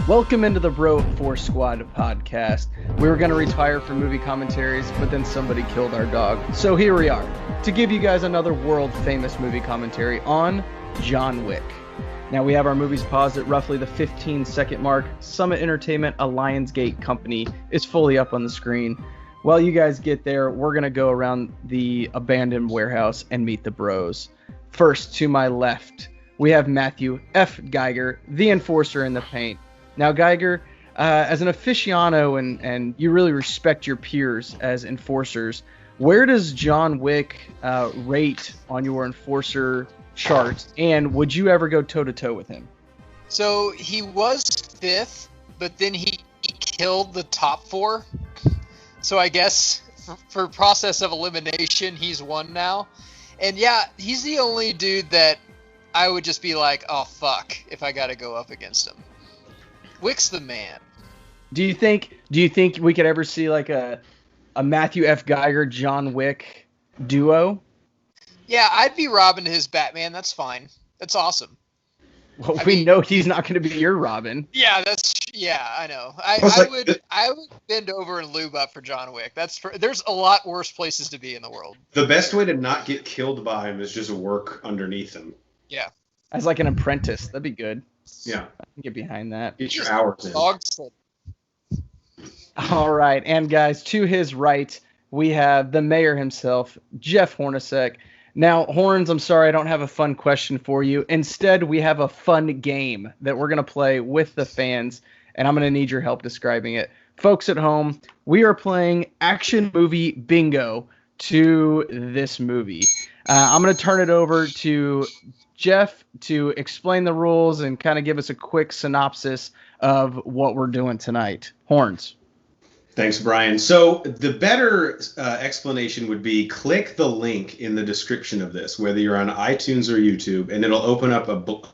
Welcome into the Bro Force Squad podcast. We were going to retire from movie commentaries, but then somebody killed our dog. So here we are, to give you guys another world-famous movie commentary on John Wick. Now we have our movies paused at roughly the 15-second mark. Summit Entertainment, a Lionsgate company, is fully up on the screen. While you guys get there, we're going to go around the abandoned warehouse and meet the bros. First, to my left, we have Matthew F. Geiger, the enforcer in the paint. Now, Geiger, as an aficionado and you really respect your peers as enforcers, where does John Wick rate on your enforcer chart, and would you ever go toe-to-toe with him? So he was fifth, but then he killed the top four. So I guess for process of elimination, he's one now. And yeah, he's the only dude that I would just be like, oh, fuck, if I got to go up against him. Wick's the man. Do you think we could ever see like a Matthew F. Geiger, John Wick duo? Yeah, I'd be Robin to his Batman. That's fine. That's awesome. Well, we know he's not going to be your Robin. Yeah, I know. I would bend over and lube up for John Wick. There's a lot worse places to be in the world. The best way to not get killed by him is just work underneath him. Yeah. As like an apprentice, that'd be good. Yeah. I can get behind that. Get your hours in. All right, and guys, to his right, we have the mayor himself, Jeff Hornacek. Now, Horns, I'm sorry I don't have a fun question for you. Instead, we have a fun game that we're going to play with the fans, and I'm going to need your help describing it. Folks at home, we are playing action movie bingo to this movie. I'm going to turn it over to Jeff to explain the rules and kind of give us a quick synopsis of what we're doing tonight. Horns. Thanks, Brian. So the better explanation would be click the link in the description of this, whether you're on iTunes or YouTube, and it'll open up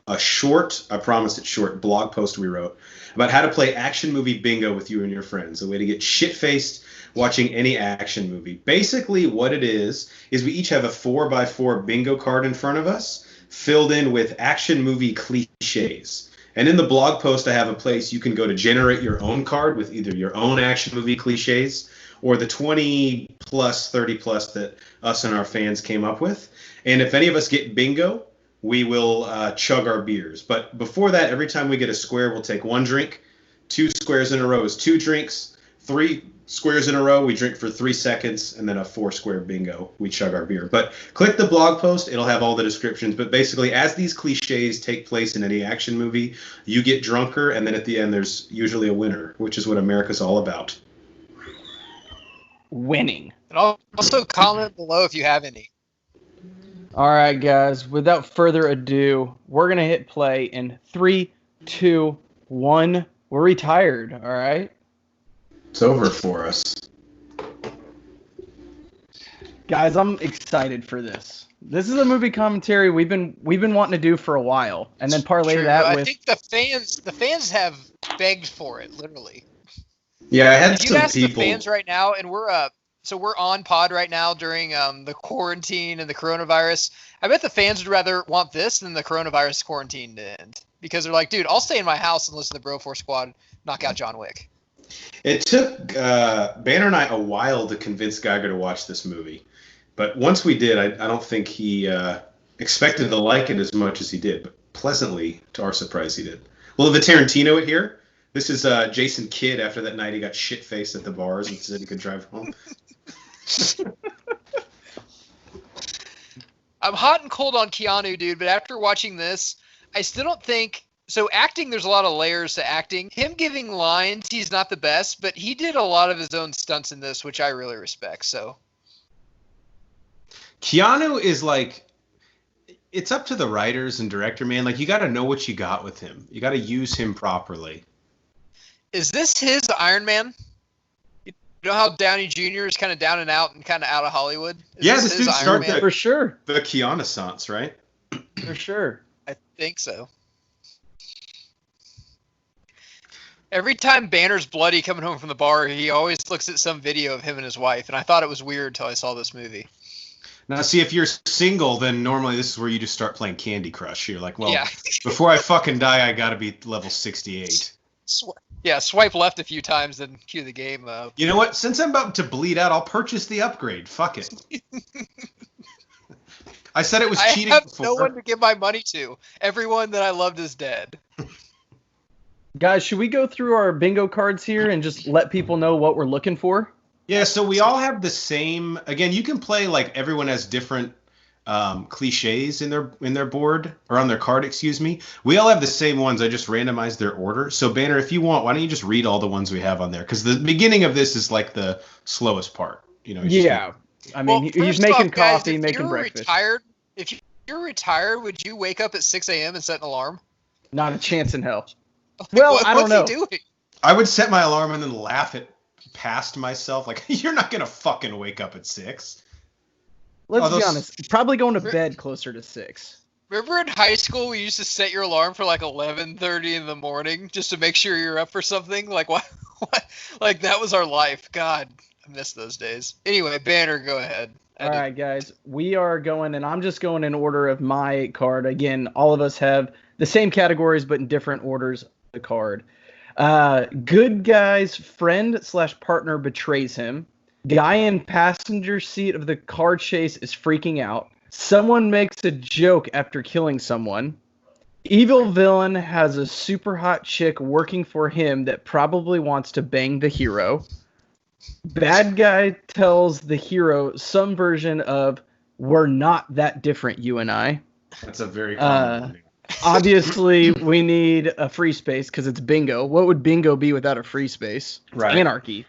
a short, I promise it's short, blog post we wrote about how to play action movie bingo with you and your friends, a way to get shit-faced watching any action movie. Basically what it is we each have a 4x4 bingo card in front of us, filled in with action movie cliches. And in the blog post, I have a place you can go to generate your own card with either your own action movie cliches or the 20 plus, 30 plus that us and our fans came up with. And if any of us get bingo, we will chug our beers. But before that, every time we get a square, we'll take one drink. 2 squares in a row is 2 drinks. 3 squares in a row, we drink for 3 seconds, and then a 4-square bingo, we chug our beer. But click the blog post, it'll have all the descriptions. But basically, as these cliches take place in any action movie, you get drunker, and then at the end, there's usually a winner, which is what America's all about. Winning. And also comment below if you have any. All right, guys, without further ado, we're going to hit play in 3, 2, 1. We're retired, all right? It's over for us. Guys, I'm excited for this. This is a movie commentary we've been wanting to do for a while, and then parlay that with. I think the fans have begged for it, literally. Yeah, I had if some you ask people. The fans right now, and we're on pod right now during the quarantine and the coronavirus. I bet the fans would rather want this than the coronavirus quarantine to end, because they're like, dude, I'll stay in my house and listen to the Bro Force Squad knock out John Wick. It took Banner and I a while to convince Geiger to watch this movie. But once we did, I don't think he expected to like it as much as he did. But pleasantly, to our surprise, he did. We'll have a Tarantino it here. This is Jason Kidd after that night he got shit-faced at the bars and said he could drive home. I'm hot and cold on Keanu, dude, but after watching this, I still don't think... So acting, there's a lot of layers to acting. Him giving lines, he's not the best, but he did a lot of his own stunts in this, which I really respect, so... Keanu is like... It's up to the writers and director, man. Like, you got to know what you got with him. You got to use him properly. Is this his Iron Man? You know how Downey Jr. is kind of down and out and kind of out of Hollywood? This dude started for sure. The Keanu-sance, right? For sure. I think so. Every time Banner's bloody coming home from the bar, he always looks at some video of him and his wife, and I thought it was weird until I saw this movie. Now, see, if you're single, then normally this is where you just start playing Candy Crush. You're like, well, yeah. Before I fucking die, I got to be level 68. Swipe left a few times, then cue the game up. You know what? Since I'm about to bleed out, I'll purchase the upgrade. Fuck it. I said it was cheating I have before. no one to give my money to. Everyone that I loved is dead. Guys, should we go through our bingo cards here and just let people know what we're looking for? Yeah, so we all have the same. Again, you can play like everyone has different cliches in their board or on their card. Excuse me. We all have the same ones. I just randomized their order. So Banner, if you want, why don't you just read all the ones we have on there? Because the beginning of this is like the slowest part. You know. Yeah. I mean, he's making coffee, making breakfast. If you're retired, would you wake up at 6 a.m. and set an alarm? Not a chance in hell. Well, I don't know. What's he doing? I would set my alarm and then laugh it past myself. Like, you're not going to fucking wake up at 6. Let's be honest. Probably going to bed closer to 6. Remember in high school we used to set your alarm for like 11:30 in the morning just to make sure you're up for something? Like what? Like that was our life. God, I miss those days. Anyway, Banner, go ahead. All right, guys. We are going, and I'm just going in order of my card. Again, all of us have the same categories, but in different orders of the card. Good guy's friend/partner betrays him. Guy in passenger seat of the car chase is freaking out. Someone makes a joke after killing someone. Evil villain has a super hot chick working for him that probably wants to bang the hero. Bad guy tells the hero some version of, "We're not that different, you and I." That's a very common thing. Obviously, we need a free space because it's bingo. What would bingo be without a free space? It's right. Anarchy.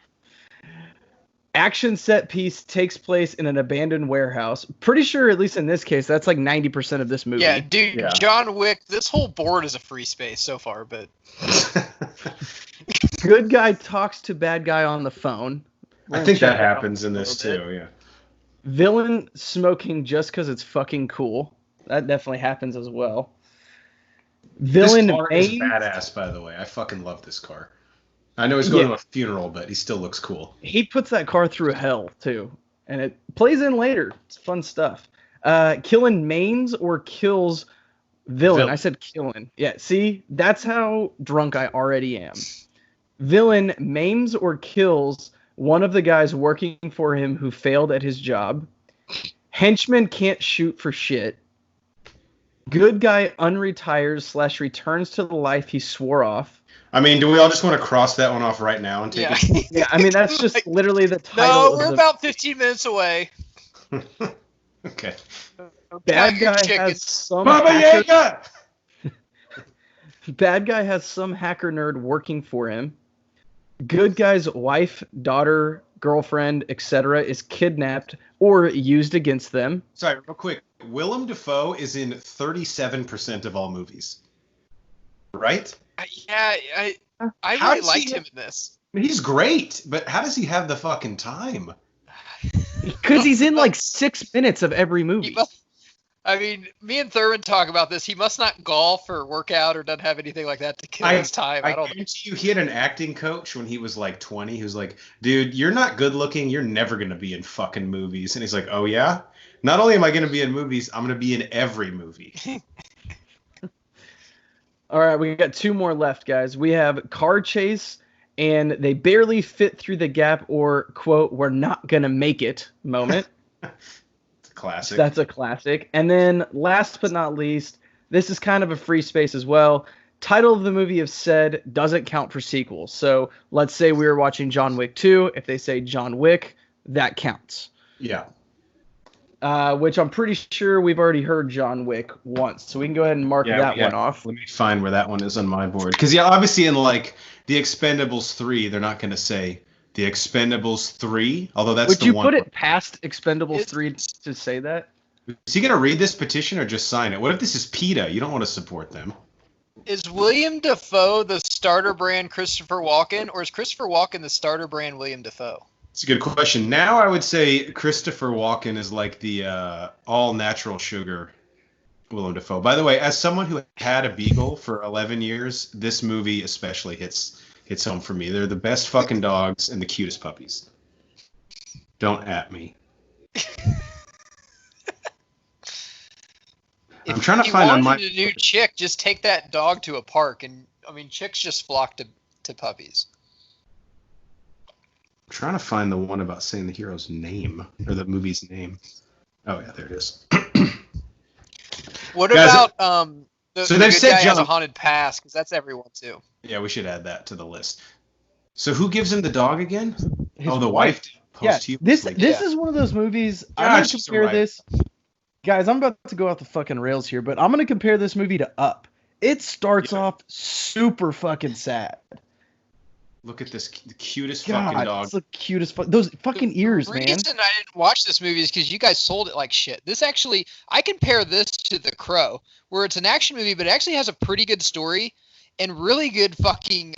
Action set piece takes place in an abandoned warehouse. Pretty sure, at least in this case, that's like 90% of this movie. Yeah, dude, yeah. John Wick, this whole board is a free space so far, but... Good guy talks to bad guy on the phone. I think that happens in this too, yeah. Villain smoking just because it's fucking cool. That definitely happens as well. Villain this car is badass, by the way. I fucking love this car. I know he's going to a funeral, but he still looks cool. He puts that car through hell, too. And it plays in later. It's fun stuff. Killing mains or kills villain. I said killing. Yeah, see? That's how drunk I already am. Villain maims or kills one of the guys working for him who failed at his job. Henchman can't shoot for shit. Good guy unretires / returns to the life he swore off. I mean, do we all just want to cross that one off right now and take it? Yeah, I mean, that's just like, literally the title. No, we're about 15 minutes away. Okay. Bad guy has some Bad guy has some hacker nerd working for him. Good guy's wife, daughter, girlfriend, etc. is kidnapped or used against them. Sorry, real quick. Willem Dafoe is in 37% of all movies. Right? Yeah, I really liked him in this. I mean, he's great, but how does he have the fucking time? Because he's in like 6 minutes of every movie. I mean, me and Thurman talk about this. He must not golf or work out or doesn't have anything like that to kill his time. I don't know. He had an acting coach when he was like 20. He was like, dude, you're not good looking. You're never going to be in fucking movies. And he's like, oh, yeah? Not only am I going to be in movies, I'm going to be in every movie. All right, we got 2 more left, guys. We have car chase, and they barely fit through the gap or, quote, we're not going to make it moment. It's a classic. That's a classic. And then last but not least, this is kind of a free space as well. Title of the movie have said doesn't count for sequels. So let's say we were watching John Wick 2. If they say John Wick, that counts. Yeah. Which I'm pretty sure we've already heard John Wick once. So we can go ahead and mark that one off. Let me find where that one is on my board. Because, yeah, obviously in, like, The Expendables 3, they're not going to say The Expendables 3, although that's the one. Would you put it past Expendables 3 to say that? Is he going to read this petition or just sign it? What if this is PETA? You don't want to support them. Is William Dafoe the starter brand Christopher Walken, or is Christopher Walken the starter brand William Dafoe? It's a good question. Now I would say Christopher Walken is like the all-natural sugar Willem Dafoe. By the way, as someone who had a beagle for 11 years, this movie especially hits home for me. They're the best fucking dogs and the cutest puppies. Don't at me. I'm trying to find on my... If you wanted a new chick, just take that dog to a park. And, I mean, chicks just flock to to puppies. I'm trying to find the one about saying the hero's name or the movie's name. Oh yeah, there it is. What Guys, about so the they've good said guy has a John. haunted past? Because that's everyone too. Yeah, we should add that to the list. So who gives him the dog again? His the wife. Yeah, this Yeah. is one of those movies. God, I'm gonna she's compare right. this. Guys, I'm about to go off the fucking rails here, but I'm gonna compare this movie to Up. It starts off super fucking sad. Look at this, the cutest God, fucking dog. it's the cutest. Those fucking ears, The man. reason I didn't watch this movie is because you guys sold it like shit. This actually, I compare this to The Crow, where it's an action movie, but it actually has a pretty good story and really good fucking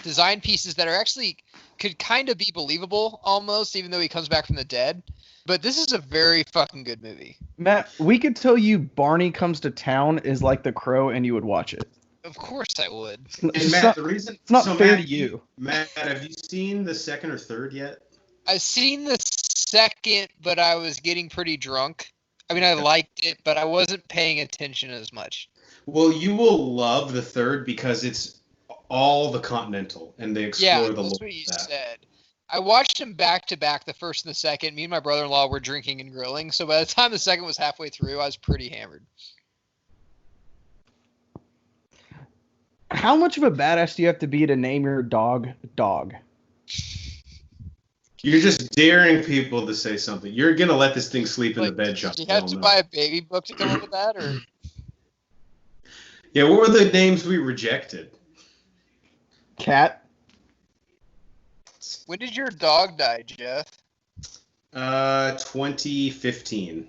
design pieces that are actually could kind of be believable almost, even though he comes back from the dead. But this is a very fucking good movie. Matt, we could tell you Barney Comes to Town is like The Crow, and you would watch it. Of course I would. And Matt, the reason it's not fair Matt, to you. Matt, have you seen the second or third yet? I've seen the second, but I was getting pretty drunk. I mean, I liked it, but I wasn't paying attention as much. Well, you will love the third because it's all the Continental, and they explore the that's lore what you of that. said. I watched them back to back, the first and the second. Me and my brother-in-law were drinking and grilling, so by the time the second was halfway through, I was pretty hammered. How much of a badass do you have to be to name your dog Dog? You're just daring people to say something. You're gonna let this thing sleep in the Like, bed, John. did you have to buy a baby book to come up with that, or? Yeah, what were the names we rejected? Cat. When did your dog die, Jeff? 2015.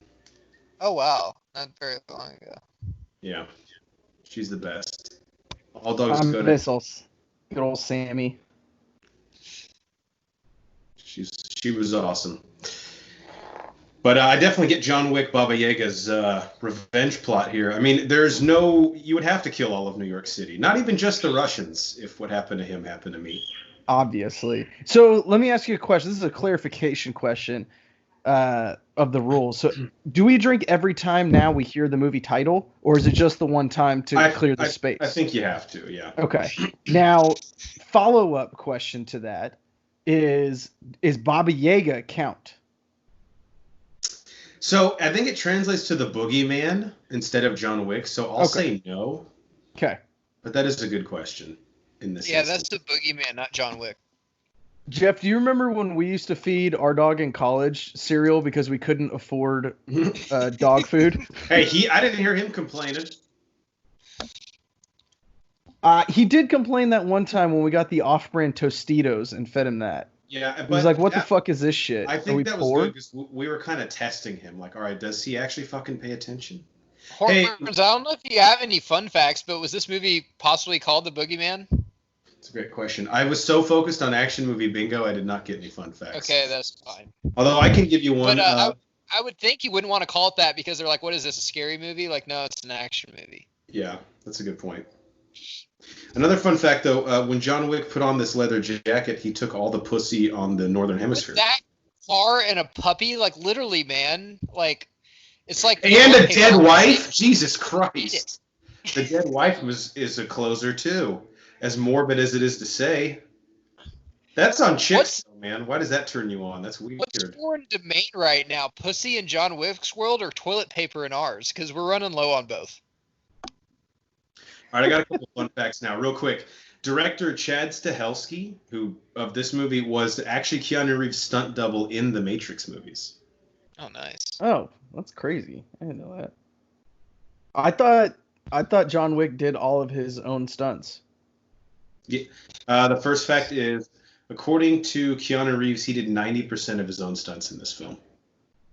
Oh wow, not very long ago. Yeah, she's the best. All dogs I'm go to. missiles. Good old Sammy. She was awesome. But I definitely get John Wick, Baba Yaga's revenge plot here. I mean, you would have to kill all of New York City. Not even just the Russians, if what happened to him happened to me. Obviously. So let me ask you a question. This is a clarification question of the rules. So do we drink every time now we hear the movie title, or is it just the one time to clear the space? I think you have to, yeah. Okay. Now, follow-up question to that is Baba Yaga count? So I think it translates to the boogeyman instead of John Wick, so I'll say no. Okay. But that is a good question in this Yeah, instance. that's the boogeyman, not John Wick. Jeff, do you remember when we used to feed our dog in college cereal because we couldn't afford dog food? Hey, I didn't hear him complaining. He did complain that one time when we got the off-brand Tostitos and fed him that. Yeah, He was like, what the fuck is this shit? I Are think we that poor? was good because we were kind of testing him. Like, all right, does he actually fucking pay attention? Horns, I don't know if you have any fun facts, but was this movie possibly called The Boogeyman? It's a great question. I was so focused on action movie bingo, I did not get any fun facts. Okay, that's fine. Although I can give you one. But I would think you wouldn't want to call it that because they're like, what is this, a scary movie? Like, no, it's an action movie. Yeah, that's a good point. Another fun fact, though, when John Wick put on this leather jacket, he took all the pussy on the Northern Hemisphere. With that car and a puppy, like, literally, man, like, it's like... And a dead wife? Jesus Christ. The dead wife is a closer, too. As morbid as it is to say. That's on chicks, man. Why does that turn you on? That's weird. What's more in domain right now, pussy in John Wick's world or toilet paper in ours? Because we're running low on both. All right, I got a couple fun facts now, real quick. Director Chad Stahelski, who of this movie was actually Keanu Reeves' stunt double in the Matrix movies. Oh, nice. Oh, that's crazy. I didn't know that. I thought John Wick did all of his own stunts. Yeah. The first fact is, according to Keanu Reeves, he did 90% of his own stunts in this film.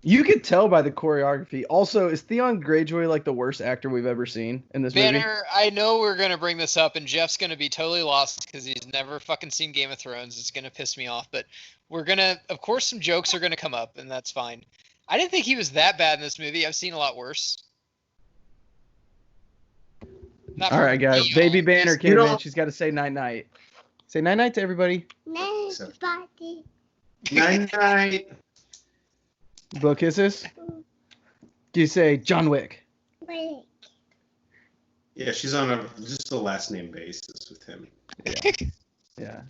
You could tell by the choreography. Also, is Theon Greyjoy like the worst actor we've ever seen in this movie? Banner, I know we're going to bring this up, and Jeff's going to be totally lost because he's never fucking seen Game of Thrones. It's going to piss me off. But we're going to, of course, some jokes are going to come up, and that's fine. I didn't think he was that bad in this movie. I've seen a lot worse. All right, guys. Baby Banner came in. She's got to say night-night. Say night-night to everybody. Night-night. Night-night. Blow kisses. Do you say John Wick? Wick. Yeah, she's on just a last name basis with him. Yeah. Yeah.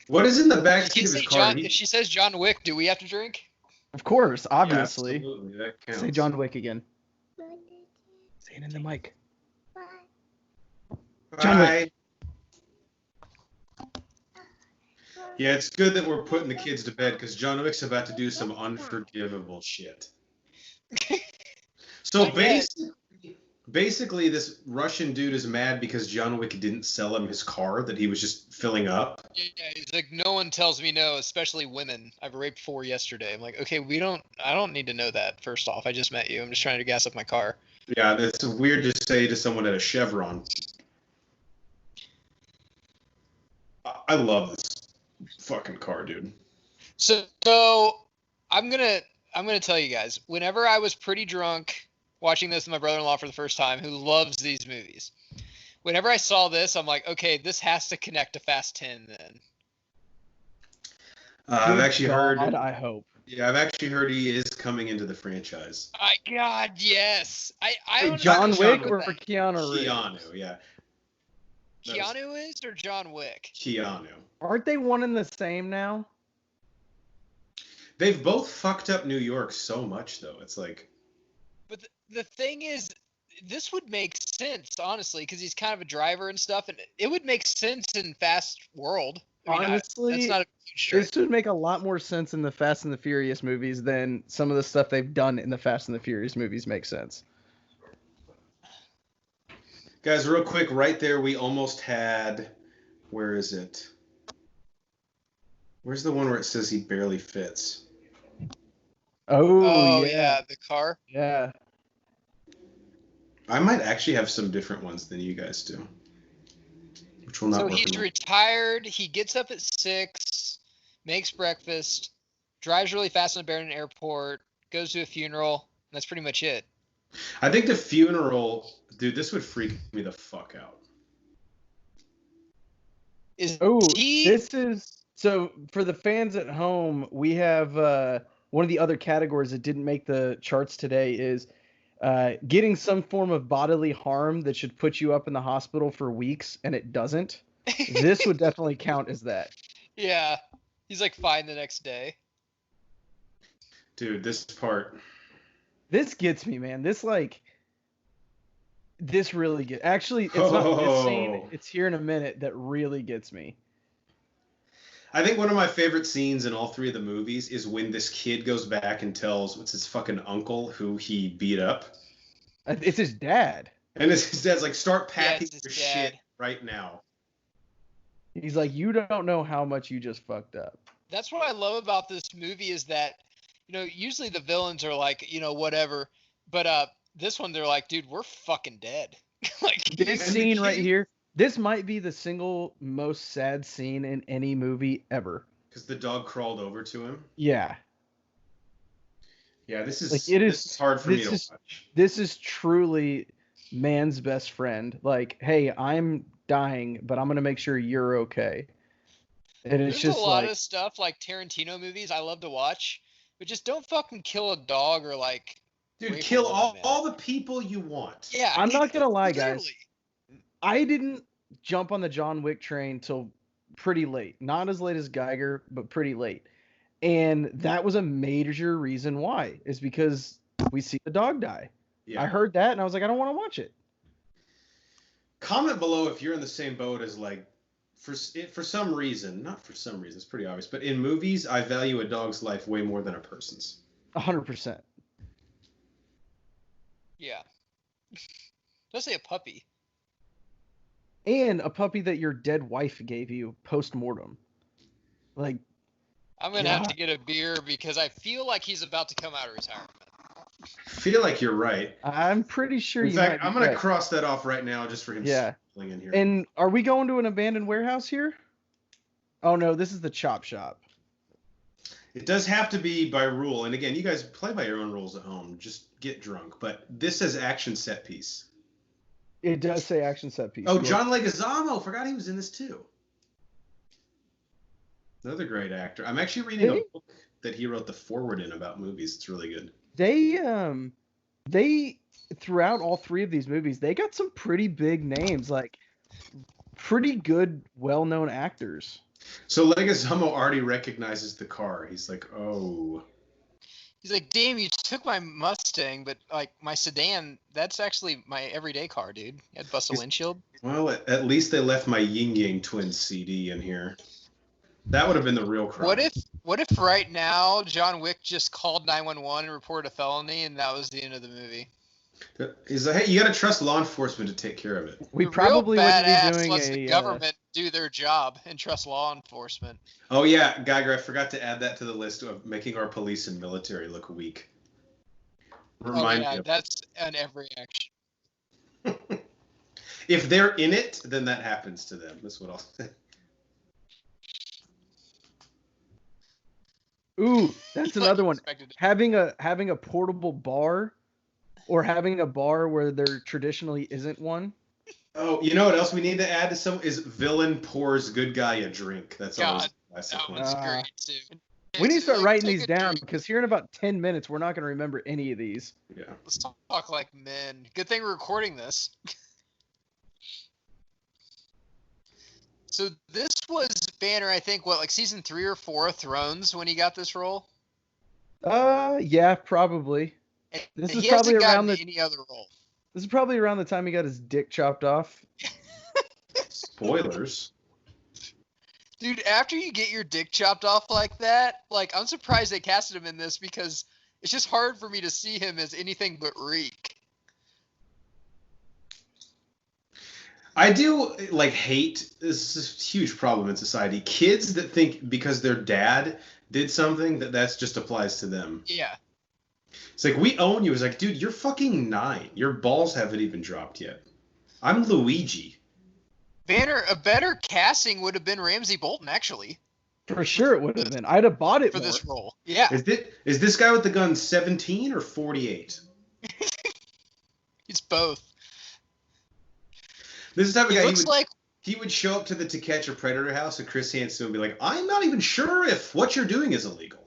What is in the If backseat you of say his car? if she says John Wick, do we have to drink? Of course, Yeah, obviously. absolutely, that counts. Say John Wick again. Say it in the mic. John Wick. Yeah, it's good that we're putting the kids to bed because John Wick's about to do some unforgivable shit. So basically, this Russian dude is mad because John Wick didn't sell him his car that he was just filling up. Yeah, he's like, no one tells me no, especially women. I've raped 4 yesterday. I'm like, okay, I don't need to know that, first off. I just met you. I'm just trying to gas up my car. Yeah, that's weird to say to someone at a Chevron. I love this fucking car, dude. So I'm gonna tell you guys, whenever I was pretty drunk watching this with my brother-in-law for the first time, who loves these movies, whenever I saw this, I'm like, okay, this has to connect to Fast 10 then. I've actually heard. I hope. Yeah, I've actually heard he is coming into the franchise. God, yes. I John Wick Keanu or Keanu Reeves? Keanu, yeah. Keanu is or John Wick? Keanu. Aren't they one and the same now? They've both fucked up New York so much, though. It's like. But the thing is, this would make sense, honestly, because he's kind of a driver and stuff, and it would make sense in Fast World. I mean, honestly, that's not a huge stretch. this would make a lot more sense in the Fast and the Furious movies than some of the stuff they've done in the Fast and the Furious movies makes sense. Guys, real quick, right there, we almost had. Where is it? Where's the one where it says he barely fits? Oh yeah, the car. Yeah. I might actually have some different ones than you guys do. Which will not work. So he's retired. He gets up at 6, makes breakfast, drives really fast in a Barron airport, goes to a funeral. And that's pretty much it. I think the funeral, dude, this would freak me the fuck out. This is so for the fans at home. We have one of the other categories that didn't make the charts today is getting some form of bodily harm that should put you up in the hospital for weeks, and it doesn't. This would definitely count as that. Yeah, he's like fine the next day. Dude, this part. This gets me, man. This really gets. Actually, it's not this scene. It's here in a minute that really gets me. I think one of my favorite scenes in all 3 of the movies is when this kid goes back and tells what's his fucking uncle who he beat up. It's his dad. And his dad's like, start packing your shit right now. He's like, you don't know how much you just fucked up. That's what I love about this movie is that, usually the villains are like, whatever. But this one, they're like, dude, we're fucking dead. Like this scene right here. This might be the single most sad scene in any movie ever. Because the dog crawled over to him? Yeah. Yeah, this is this is hard for me to watch. This is truly man's best friend. Like, hey, I'm dying, but I'm going to make sure you're okay. And it's There's just a lot of stuff like Tarantino movies I love to watch, but just don't fucking kill a dog or like... Dude, kill all the people you want. Yeah. I'm not going to lie, guys. I didn't jump on the John Wick train till pretty late. Not as late as Geiger, but pretty late. And that was a major reason why. Is because we see the dog die. Yeah. I heard that and I was like, I don't want to watch it. Comment below if you're in the same boat as like, for some reason, not for some reason, it's pretty obvious, but in movies, I value a dog's life way more than a person's. 100%. Yeah. Don't say a puppy. And a puppy that your dead wife gave you post-mortem. Like, I'm going to have to get a beer because I feel like he's about to come out of retirement. I feel like you're right. I'm pretty sure in fact, I'm going to cross that off right now just for him sprinkling in here. And are we going to an abandoned warehouse here? Oh, no, this is the chop shop. It does have to be by rule. And again, you guys play by your own rules at home. Just get drunk. But this says action set piece. It does say action set piece. Oh, John Leguizamo. Forgot he was in this too. Another great actor. I'm actually reading a book that he wrote the foreword in about movies. It's really good. they throughout all three of these movies, they got some pretty big names, like pretty good, well-known actors. So Leguizamo already recognizes the car. He's like, oh. He's like, damn, you took my Mustang, but like my sedan, that's actually my everyday car, dude. You had to bust a windshield. Well, at least they left my Yin Yang Twins CD in here. That would have been the real crime. What if right now John Wick just called 911 and reported a felony, and that was the end of the movie? He's like, hey, you got to trust law enforcement to take care of it. We The probably real wouldn't be badass doing lets a the government do their job and trust law enforcement. Oh, yeah, Geiger, I forgot to add that to the list of making our police and military look weak. Remind me of that's an every action. If they're in it, then that happens to them. That's what I'll say. Ooh, that's another one. Having a portable bar, or having a bar where there traditionally isn't one. Oh, you know what else we need to add to some is villain pours good guy a drink. That's always a classic That one. one's great too. We need to start writing Take these a down drink. because here in about 10 minutes we're not going to remember any of these. Yeah. Let's talk like men. Good thing we're recording this. So this was Banner, I think, what, like season 3 or 4 of Thrones when he got this role? Yeah, probably. This He is probably hasn't around gotten any other role. This is probably around the time he got his dick chopped off. Spoilers. Dude, after you get your dick chopped off like that, like, I'm surprised they casted him in this because it's just hard for me to see him as anything but Reek. I do hate this is a huge problem in society. Kids that think because their dad did something that just applies to them. Yeah. It's like, we own you. It's like, dude, you're fucking 9. Your balls haven't even dropped yet. I'm Luigi. Banner, a better casting would have been Ramsay Bolton, actually. For sure it would have been. I'd have bought it for more. this role. Yeah. Is this guy with the gun 17 or 48? He's both. This is the type of guy Looks like he would show up to the To Catch a Predator house and Chris Hansen would be like, I'm not even sure if what you're doing is illegal.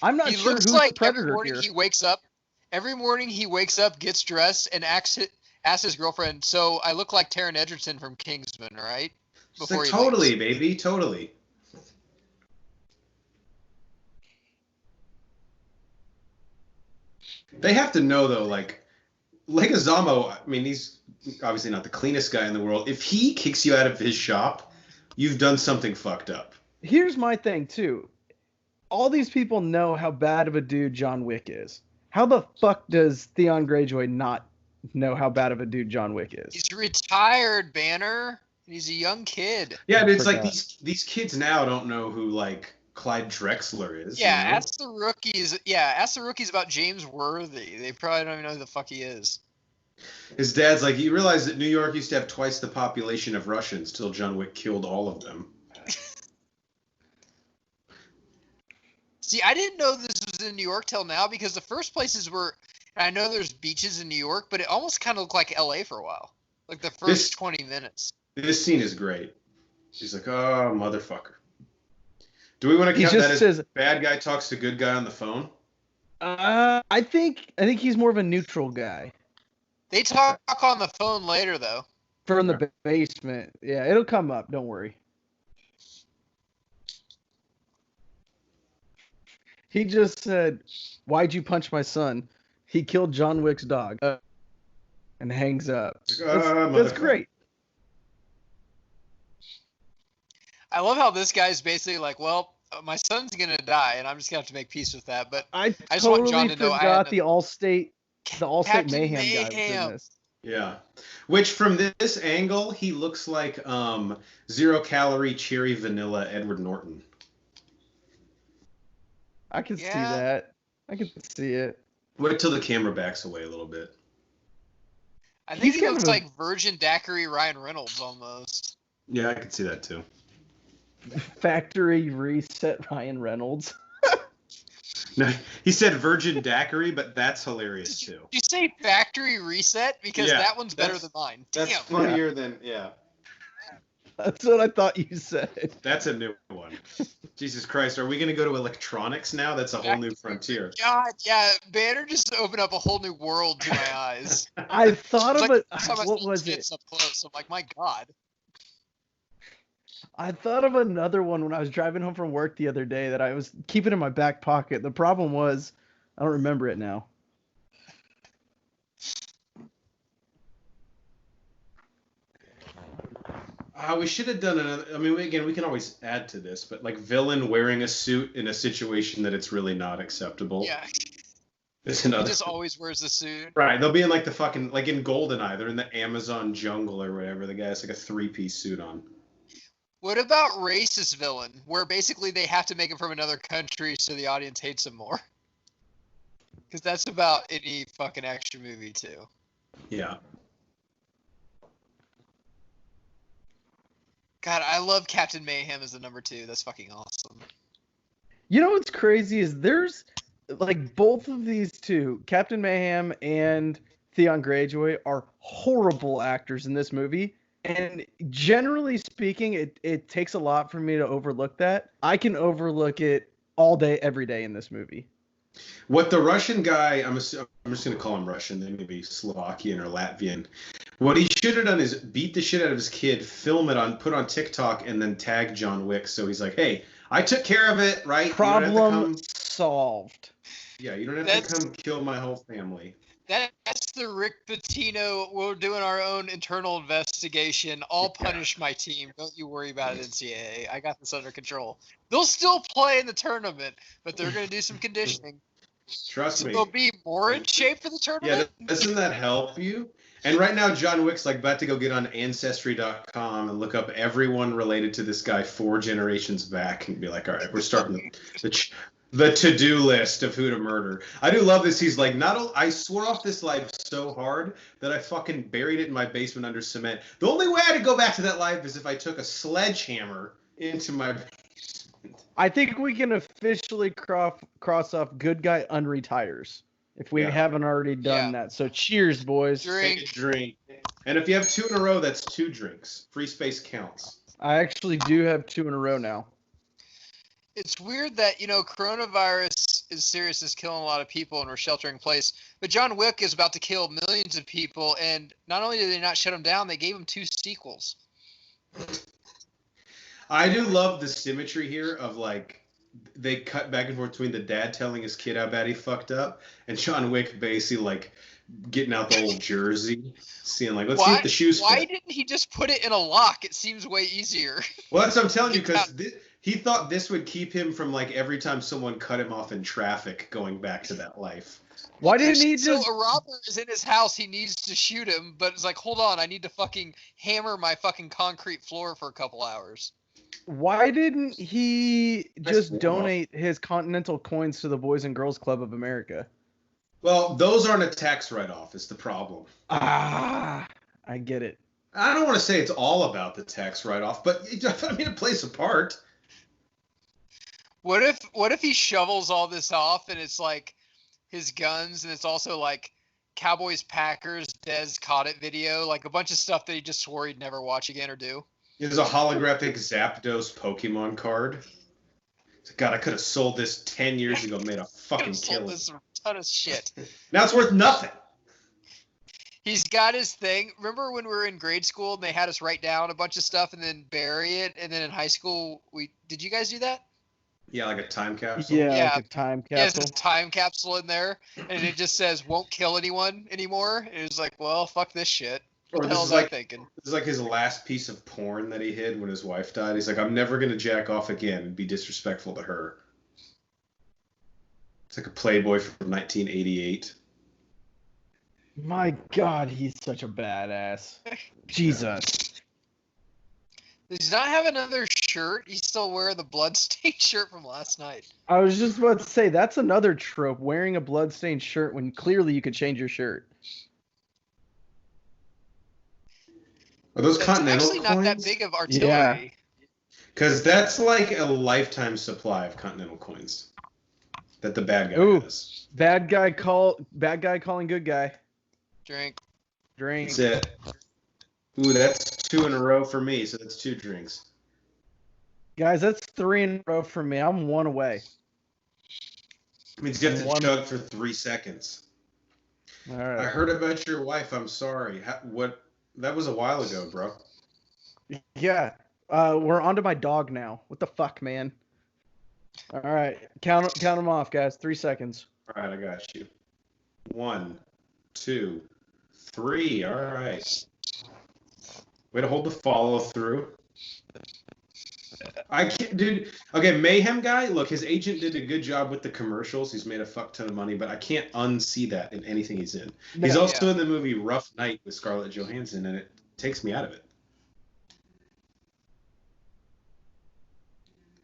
I'm not he sure looks who's like the predator every morning here. Every morning he wakes up, gets dressed, and asks his girlfriend, so I look like Taron Egerton from Kingsman, right? It's like, totally, baby, totally. They have to know, though, like, Leguizamo, I mean, he's obviously not the cleanest guy in the world. If he kicks you out of his shop, you've done something fucked up. Here's my thing, too. All these people know how bad of a dude John Wick is. How the fuck does Theon Greyjoy not know how bad of a dude John Wick is? He's retired, Banner. He's a young kid. Yeah, but it's like these kids now don't know who, like, Clyde Drexler is. Yeah, you know? ask the rookies. Yeah, ask the rookies about James Worthy. They probably don't even know who the fuck he is. His dad's like, you realize that New York used to have twice the population of Russians till John Wick killed all of them. See, I didn't know this was in New York till now because the first places were. I know there's beaches in New York, but it almost kind of looked like LA for a while. Like the first 20 minutes. This scene is great. He's like, oh, motherfucker. Do we want to count that as bad guy talks to good guy on the phone? I think he's more of a neutral guy. They talk on the phone later, though. From the basement. Yeah, it'll come up. Don't worry. He just said, "Why'd you punch my son? He killed John Wick's dog." And hangs up. That's great. I love how this guy's basically like, well, my son's going to die, and I'm just going to have to make peace with that. But I just totally want John to know forgot the Allstate Mayhem guy was in this. Yeah. Which, from this angle, he looks like 0-calorie cherry vanilla Edward Norton. I can see that. I can see it. Wait till the camera backs away a little bit. I think he looks like Virgin Daiquiri Ryan Reynolds almost. Yeah, I can see that too. Factory reset Ryan Reynolds. No, he said Virgin Daiquiri, but that's hilarious too. Did you say factory reset? Because that one's better than mine. Damn. That's funnier than That's what I thought you said. That's a new one. Jesus Christ, are we going to go to electronics now? That's a whole new frontier. God, yeah, Banner just opened up a whole new world to my eyes. I thought of it. Every time I What see was tits it? up close, I'm like, my God. I thought of another one when I was driving home from work the other day that I was keeping in my back pocket. The problem was, I don't remember it now. We should have done another. I mean, again, we can always add to this, but like villain wearing a suit in a situation that it's really not acceptable. Yeah, It's he another. just always wears the suit. Right, they'll be in like the fucking like in Goldeneye. They're in the Amazon jungle or whatever. The guy has like a 3-piece suit on. What about racist villain, where basically they have to make him from another country so the audience hates him more? Because that's about any fucking action movie too. Yeah. God, I love Captain Mayhem as the number 2. That's fucking awesome. You know what's crazy is there's like both of these two, Captain Mayhem and Theon Greyjoy, are horrible actors in this movie. And generally speaking, it takes a lot for me to overlook that. I can overlook it all day, every day in this movie. What the Russian guy, I'm just going to call him Russian, then maybe Slovakian or Latvian. What he should have done is beat the shit out of his kid, film it put on TikTok, and then tag John Wick. So he's like, hey, I took care of it, right? Problem solved. Yeah, you don't have to come kill my whole family. That's the Rick Pitino, we're doing our own internal investigation. I'll punish my team. Don't you worry about it, NCAA. I got this under control. They'll still play in the tournament, but they're going to do some conditioning. Trust me. They'll be more in shape for the tournament. Yeah, doesn't that help you? And right now, John Wick's like about to go get on Ancestry.com and look up everyone related to this guy 4 generations back and be like, all right, we're starting the to-do list of who to murder. I do love this. He's like, I swore off this life so hard that I fucking buried it in my basement under cement. The only way I had to go back to that life is if I took a sledgehammer into my basement. I think we can officially cross off good guy unretires if we haven't already done that. So cheers, boys. Drink. And if you have 2 in a row, that's 2 drinks. Free space counts. I actually do have 2 in a row now. It's weird that, coronavirus is serious, is killing a lot of people, and we're sheltering in place. But John Wick is about to kill millions of people, and not only did they not shut him down, they gave him 2 sequels. I do love the symmetry here of, like, they cut back and forth between the dad telling his kid how bad he fucked up, and John Wick basically, like, getting out the old jersey, seeing, like, let's see if the shoes fit. Why didn't he just put it in a lock? It seems way easier. Well, that's what I'm telling you, because he thought this would keep him from, like, every time someone cut him off in traffic going back to that life. Why didn't he just... So a robber is in his house, he needs to shoot him, but it's like, hold on, I need to fucking hammer my fucking concrete floor for a couple hours. Why didn't he just donate his Continental coins to the Boys and Girls Club of America? Well, those aren't a tax write-off, is the problem. I get it. I don't want to say it's all about the tax write-off, but I mean, it plays a part. What if he shovels all this off and it's like his guns and it's also like Cowboys Packers Dez Caught It video, like a bunch of stuff that he just swore he'd never watch again or do. There's a holographic Zapdos Pokemon card. God, I could have sold this 10 years ago, made a fucking killing. This a ton of shit. Now it's worth nothing. He's got his thing. Remember when we were in grade school and they had us write down a bunch of stuff and then bury it? And then in high school, did you guys do that? Yeah, like a time capsule. Yeah, like a time capsule. Yeah, there's a time capsule in there, and it just says "won't kill anyone anymore." And it was like, well, fuck this shit. What the hell was I thinking? This is like his last piece of porn that he hid when his wife died. He's like, I'm never gonna jack off again and be disrespectful to her. It's like a Playboy from 1988. My God, he's such a badass. Jesus. Does he not have another shirt? He's still wearing the bloodstained shirt from last night. I was just about to say, that's another trope, wearing a bloodstained shirt when clearly you could change your shirt. Are those Continental actually coins? Not that big of artillery. Yeah. Because that's like a lifetime supply of Continental coins that the bad guy has. Bad guy calling good guy. Drink. Drink. That's it. Ooh, that's 2 in a row for me, so that's 2 drinks. Guys, that's 3 in a row for me. I'm 1 away. It means you have to chug for 3 seconds. All right. I heard about your wife. I'm sorry. What? That was a while ago, bro. Yeah. We're on to my dog now. What the fuck, man? All right. Count them off, guys. 3 seconds. All right, I got you. 1, 2, 3. All right. Way to hold the follow through. I can't, dude. Okay, Mayhem guy. Look, his agent did a good job with the commercials. He's made a fuck ton of money, but I can't unsee that in anything he's in. He's also in the movie Rough Night with Scarlett Johansson, and it takes me out of it.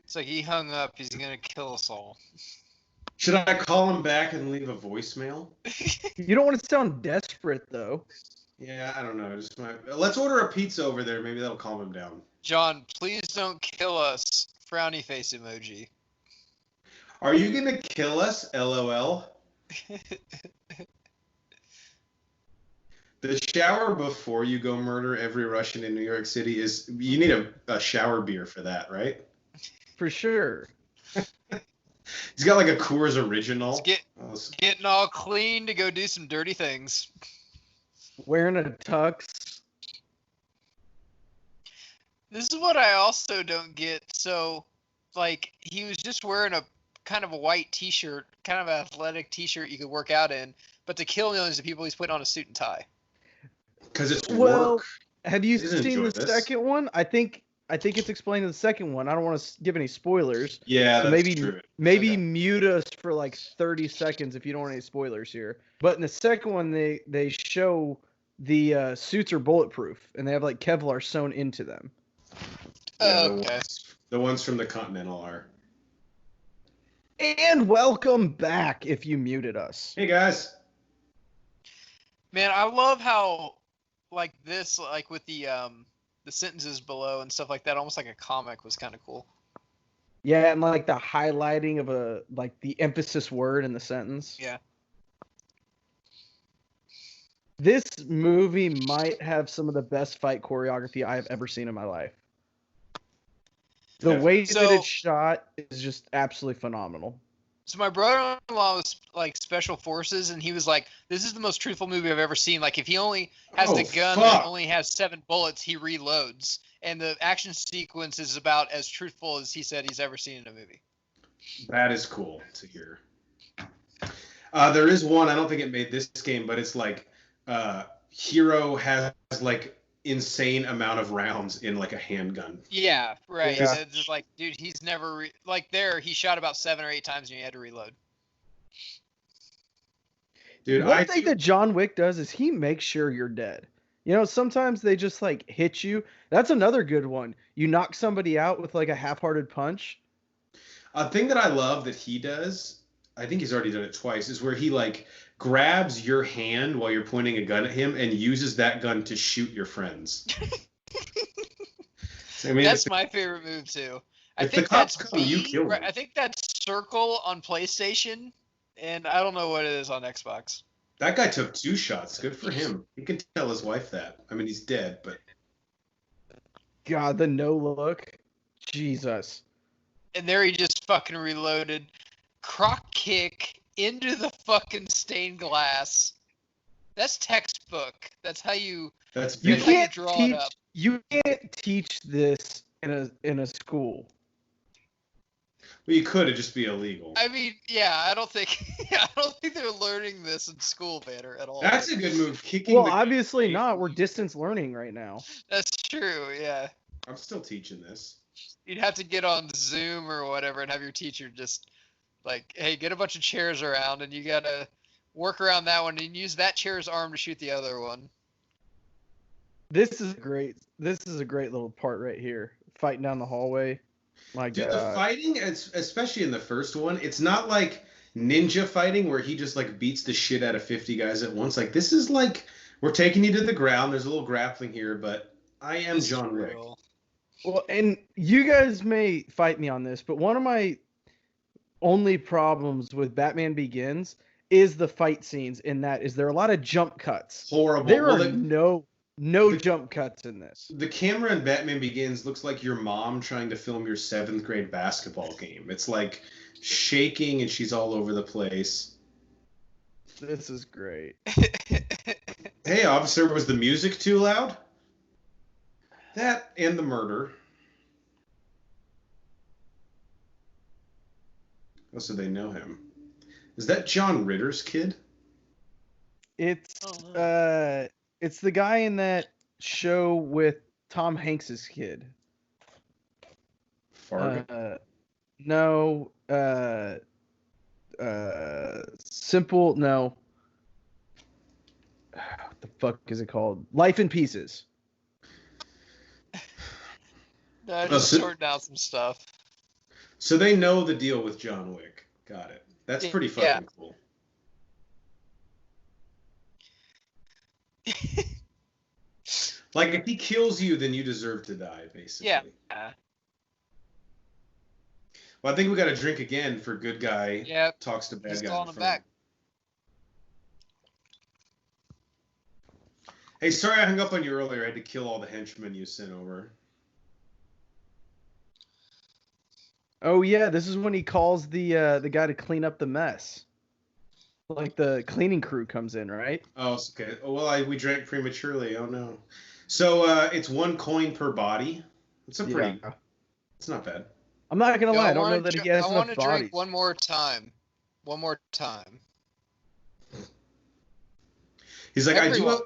It's like he hung up. He's gonna kill us all. Should I call him back and leave a voicemail? You don't want to sound desperate, though. Yeah, I don't know. Let's order a pizza over there. Maybe that'll calm him down. John, please don't kill us. Frowny face emoji. Are you gonna kill us? LOL. The shower before you go murder every Russian in New York City is, you need a shower beer for that, right? For sure. He's got like a Coors Original. Getting all clean to go do some dirty things. Wearing a tux. This is what I also don't get. So, like, he was just wearing a kind of a white t-shirt, kind of athletic t-shirt you could work out in, but to kill millions of people, he's putting on a suit and tie. Because it's well, work. Have you seen the second one? I think it's explained in the second one. I don't want to give any spoilers. Yeah, so that's true. Maybe mute us for like 30 seconds if you don't want any spoilers here. But in the second one, they show the suits are bulletproof, and they have like Kevlar sewn into them. Yeah, Okay. The ones from the Continental are. And welcome back if you muted us. Hey, guys. Man, I love how, like this, like with the sentences below and stuff like that, almost like a comic, was kind of cool. Yeah, and like the highlighting of the emphasis word in the sentence. Yeah. This movie might have some of the best fight choreography I have ever seen in my life. The way that it's shot is just absolutely phenomenal. So my brother-in-law was like special forces, and he was like, "This is the most truthful movie I've ever seen. Like, if he only has the gun that only has 7 bullets, he reloads, and the action sequence is about as truthful as he said he's ever seen in a movie." That is cool to hear. There is one, I don't think it made this game, but it's like Hero has like insane amount of rounds in like a handgun. Yeah, right. Yeah. It's just like, dude, he's never he shot about 7 or 8 times and he had to reload. Dude, One thing that John Wick does is he makes sure you're dead. You know, sometimes they just like hit you. That's another good one. You knock somebody out with like a half-hearted punch. A thing that I love that he does, I think he's already done it twice, is where he like grabs your hand while you're pointing a gun at him and uses that gun to shoot your friends. I mean, that's my favorite move too. I think that's I think that's circle on PlayStation, and I don't know what it is on Xbox. That guy took 2 shots. Good for him. He can tell his wife that. I mean, he's dead, but God, the no look. Jesus. And there he just fucking reloaded. Croc kick into the fucking stained glass. That's textbook. That's how you. That's beautiful. You can't draw it up. You can't teach this in a school. Well, you could. It'd just be illegal. I mean, yeah, I don't think they're learning this in school, Banner, at all. That's a good move. Kicking. Well, obviously not. We're distance learning right now. That's true. Yeah. I'm still teaching this. You'd have to get on Zoom or whatever and have your teacher just like, hey, get a bunch of chairs around and you gotta work around that one and use that chair's arm to shoot the other one. This is a great little part right here. Fighting down the hallway. My God. Dude, the fighting, especially in the first one, it's not like ninja fighting where he just like beats the shit out of 50 guys at once. Like, this is like, we're taking you to the ground. There's a little grappling here, but I am John Wick. Well, and you guys may fight me on this, but one of my only problems with Batman Begins is the fight scenes. In that, is there are a lot of jump cuts. Horrible. There are no No jump cuts in this. The camera in Batman Begins looks like your mom trying to film your 7th grade basketball game. It's like shaking and she's all over the place. This is great. Hey, officer, was the music too loud? That and the murder. Oh, so they know him. Is that John Ritter's kid? It's the guy in that show with Tom Hanks's kid. Fargo? No. Simple. No. What the fuck is it called? Life in Pieces. No, just sorting out some stuff. So they know the deal with John Wick. Got it. That's pretty fucking cool. Like, if he kills you, then you deserve to die, basically. Yeah. Well, I think we got to drink again for good guy talks to bad He's guy. calling him back. Hey, sorry I hung up on you earlier. I had to kill all the henchmen you sent over. Oh yeah, this is when he calls the guy to clean up the mess. Like the cleaning crew comes in, right? Oh, okay. Well, we drank prematurely. Oh no. So it's 1 coin per body. It's a pretty. Yeah. It's not bad. I'm not gonna lie. I don't know that he has enough bodies. I want to drink one more time. One more time. He's like, Everyone. I do.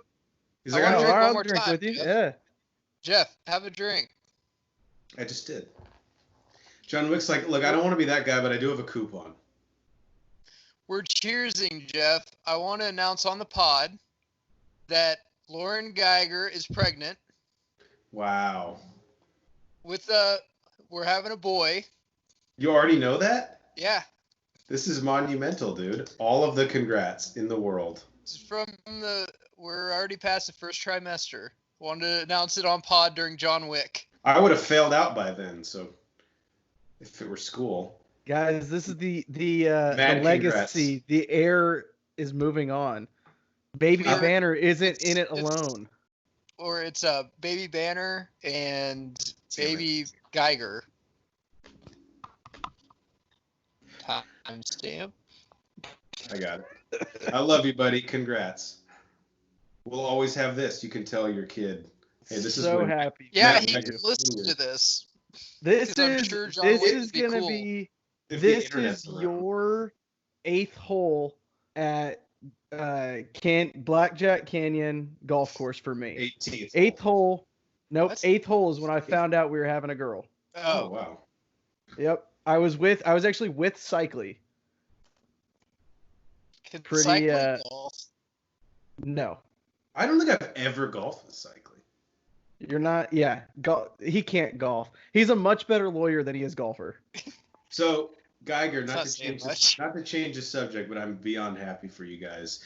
He's like, I drink one more drink time with you. Yeah. Jeff, have a drink. I just did. John Wick's like, look, I don't want to be that guy, but I do have a coupon. We're cheersing, Jeff. I want to announce on the pod that Lauren Geiger is pregnant. Wow. We're having a boy. You already know that? Yeah. This is monumental, dude. All of the congrats in the world. It's we're already past the first trimester. Wanted to announce it on pod during John Wick. I would have failed out by then, so if it were school. Guys, this is the legacy. Congrats. The heir is moving on. Baby Banner isn't in it alone. Or it's Baby Banner and Baby Geiger. Timestamp. I got it. I love you, buddy. Congrats. We'll always have this. You can tell your kid, hey, this so is happy. Yeah, he can listen to this. This is gonna be your 8th hole at Blackjack Canyon Golf Course for me. 18th. 8th hole. Nope. 8th hole is when I found out we were having a girl. Oh wow. Yep. I was actually with Cycly. Pretty golf? No. I don't think I've ever golfed with Cycly. You're not. Yeah. He can't golf. He's a much better lawyer than he is golfer. So Geiger, not to change the subject, but I'm beyond happy for you guys.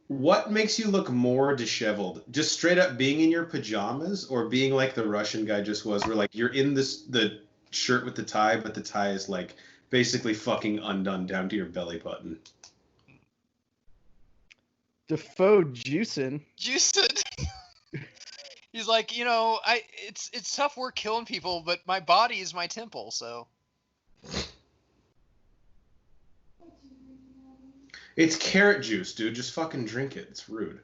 What makes you look more disheveled? Just straight up being in your pajamas, or being like the Russian guy just was, where like you're in the shirt with the tie, but the tie is like basically fucking undone down to your belly button. Defoe juicing. He's like, it's tough work killing people, but my body is my temple, so. It's carrot juice, dude. Just fucking drink it. It's rude.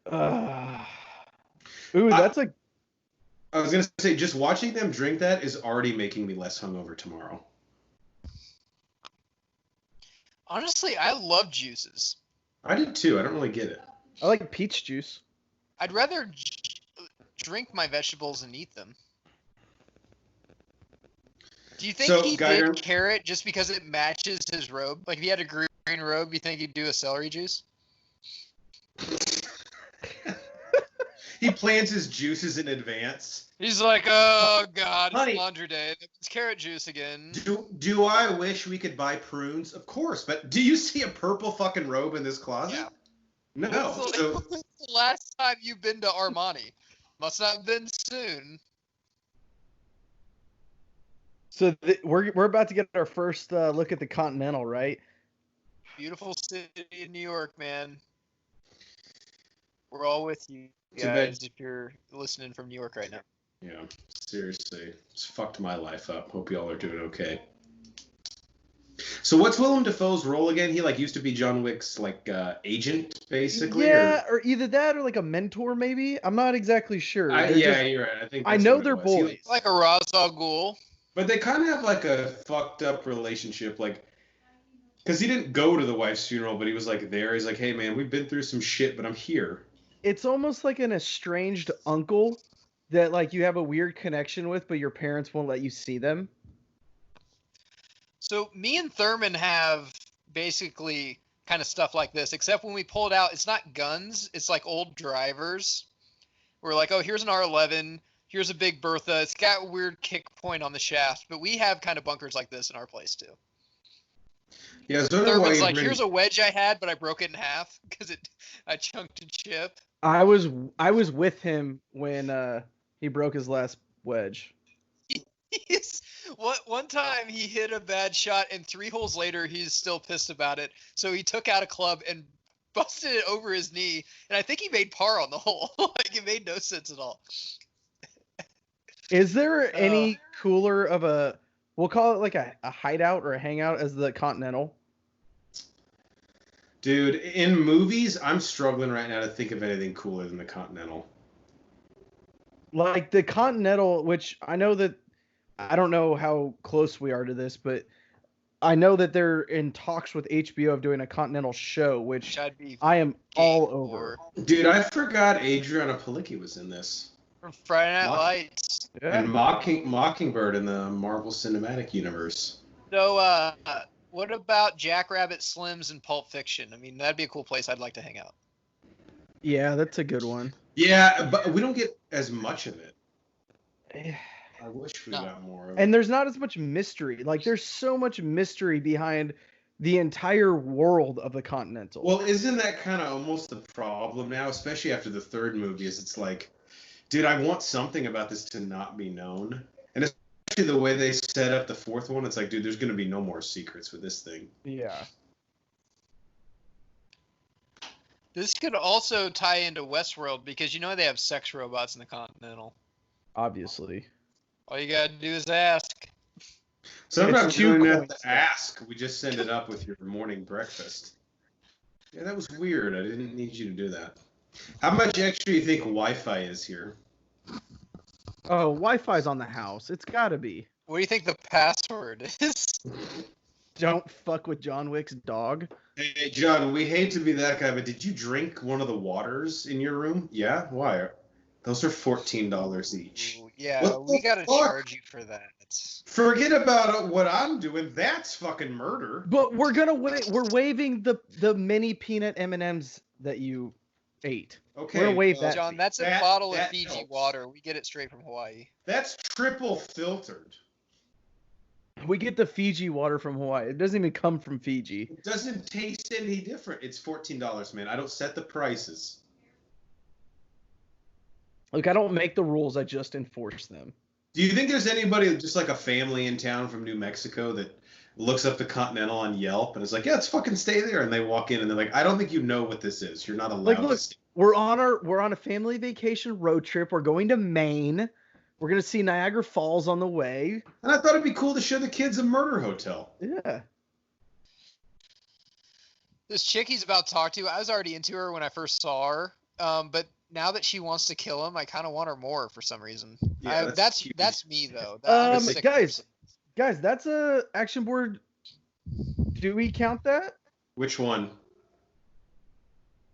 That's a. I was gonna say, just watching them drink that is already making me less hungover tomorrow. Honestly, I love juices. I did too. I don't really get it. I like peach juice. I'd rather drink my vegetables and eat them. Do you think he did carrot just because it matches his robe? Like, if he had a green robe, you think he'd do a celery juice? He plans his juices in advance. He's like, oh, God, Honey, it's laundry day. It's carrot juice again. Do I wish we could buy prunes? Of course, but do you see a purple fucking robe in this closet? Yeah. No. When's the last time you've been to Armani? Must not have been soon. So we're about to get our first look at the Continental, right? Beautiful city in New York, man. We're all with you guys if you're listening from New York right now. Yeah, seriously. It's fucked my life up. Hope y'all are doing okay. So what's Willem Dafoe's role again? He used to be John Wick's agent, basically. Yeah, or either that or like a mentor, maybe. I'm not exactly sure. You're right. I think I know they're boys. Like a Ra's al Ghul. But they kind of have like a fucked up relationship, because he didn't go to the wife's funeral, but he was there. He's like, hey man, we've been through some shit, but I'm here. It's almost like an estranged uncle that you have a weird connection with, but your parents won't let you see them. So me and Thurman have basically kind of stuff like this, except when we pull it out, it's not guns, it's like old drivers. We're like, oh, here's an R11, here's a big Bertha, it's got a weird kick point on the shaft, but we have kind of bunkers like this in our place too. Yeah, so Thurman's like, here's a wedge I had, but I broke it in half because I chunked a chip. I was with him when he broke his last wedge. One time he hit a bad shot, and 3 holes later he's still pissed about it. So he took out a club and busted it over his knee, and I think he made par on the hole. It made no sense at all. Is there any cooler of a, we'll call it like a hideout or a hangout as the Continental? Dude, in movies, I'm struggling right now to think of anything cooler than the Continental. Like the Continental, which I know that, I don't know how close we are to this, but I know that they're in talks with HBO of doing a Continental show, which I am all over. Dude, I forgot Adriana Palicki was in this. From Friday Night Lights. Yeah. And Mockingbird in the Marvel Cinematic Universe. So, what about Jackrabbit Slims and Pulp Fiction? I mean, that'd be a cool place I'd like to hang out. Yeah, that's a good one. Yeah, but we don't get as much of it. I wish we got more of it. And there's not as much mystery. There's so much mystery behind the entire world of the Continental. Well, isn't that kind of almost the problem now, especially after the third movie, is it's like, dude, I want something about this to not be known. And especially the way they set up the fourth one, it's like, dude, there's going to be no more secrets with this thing. Yeah. This could also tie into Westworld, because they have sex robots in the Continental. Obviously. All you gotta do is ask. Sometimes you don't have to ask. We just send it up with your morning breakfast. Yeah, that was weird. I didn't need you to do that. How much extra do you think Wi-Fi is here? Oh, Wi-Fi's on the house. It's gotta be. What do you think the password is? Don't fuck with John Wick's dog. Hey, John, we hate to be that guy, but did you drink one of the waters in your room? Yeah? Why? Those are $14 each. Ooh, yeah, we gotta charge you for that. Forget about what I'm doing. That's fucking murder. But we're gonna we're waiving the mini peanut M&Ms that you ate. Okay, we're gonna waive that. John, that's a bottle of Fiji water. We get it straight from Hawaii. That's triple filtered. We get the Fiji water from Hawaii. It doesn't even come from Fiji. It doesn't taste any different. It's $14, man. I don't set the prices. Look, I don't make the rules. I just enforce them. Do you think there's anybody, just like a family in town from New Mexico, that looks up the Continental on Yelp and is like, yeah, let's fucking stay there? And they walk in and they're like, I don't think you know what this is. You're not allowed look, to. We're on a family vacation road trip. We're going to Maine. We're going to see Niagara Falls on the way. And I thought it'd be cool to show the kids a murder hotel. Yeah. This chick he's about to talk to, I was already into her when I first saw her. But now that she wants to kill him, I kind of want her more for some reason. Yeah, that's me though. Guys, that's a action board. Do we count that? Which one?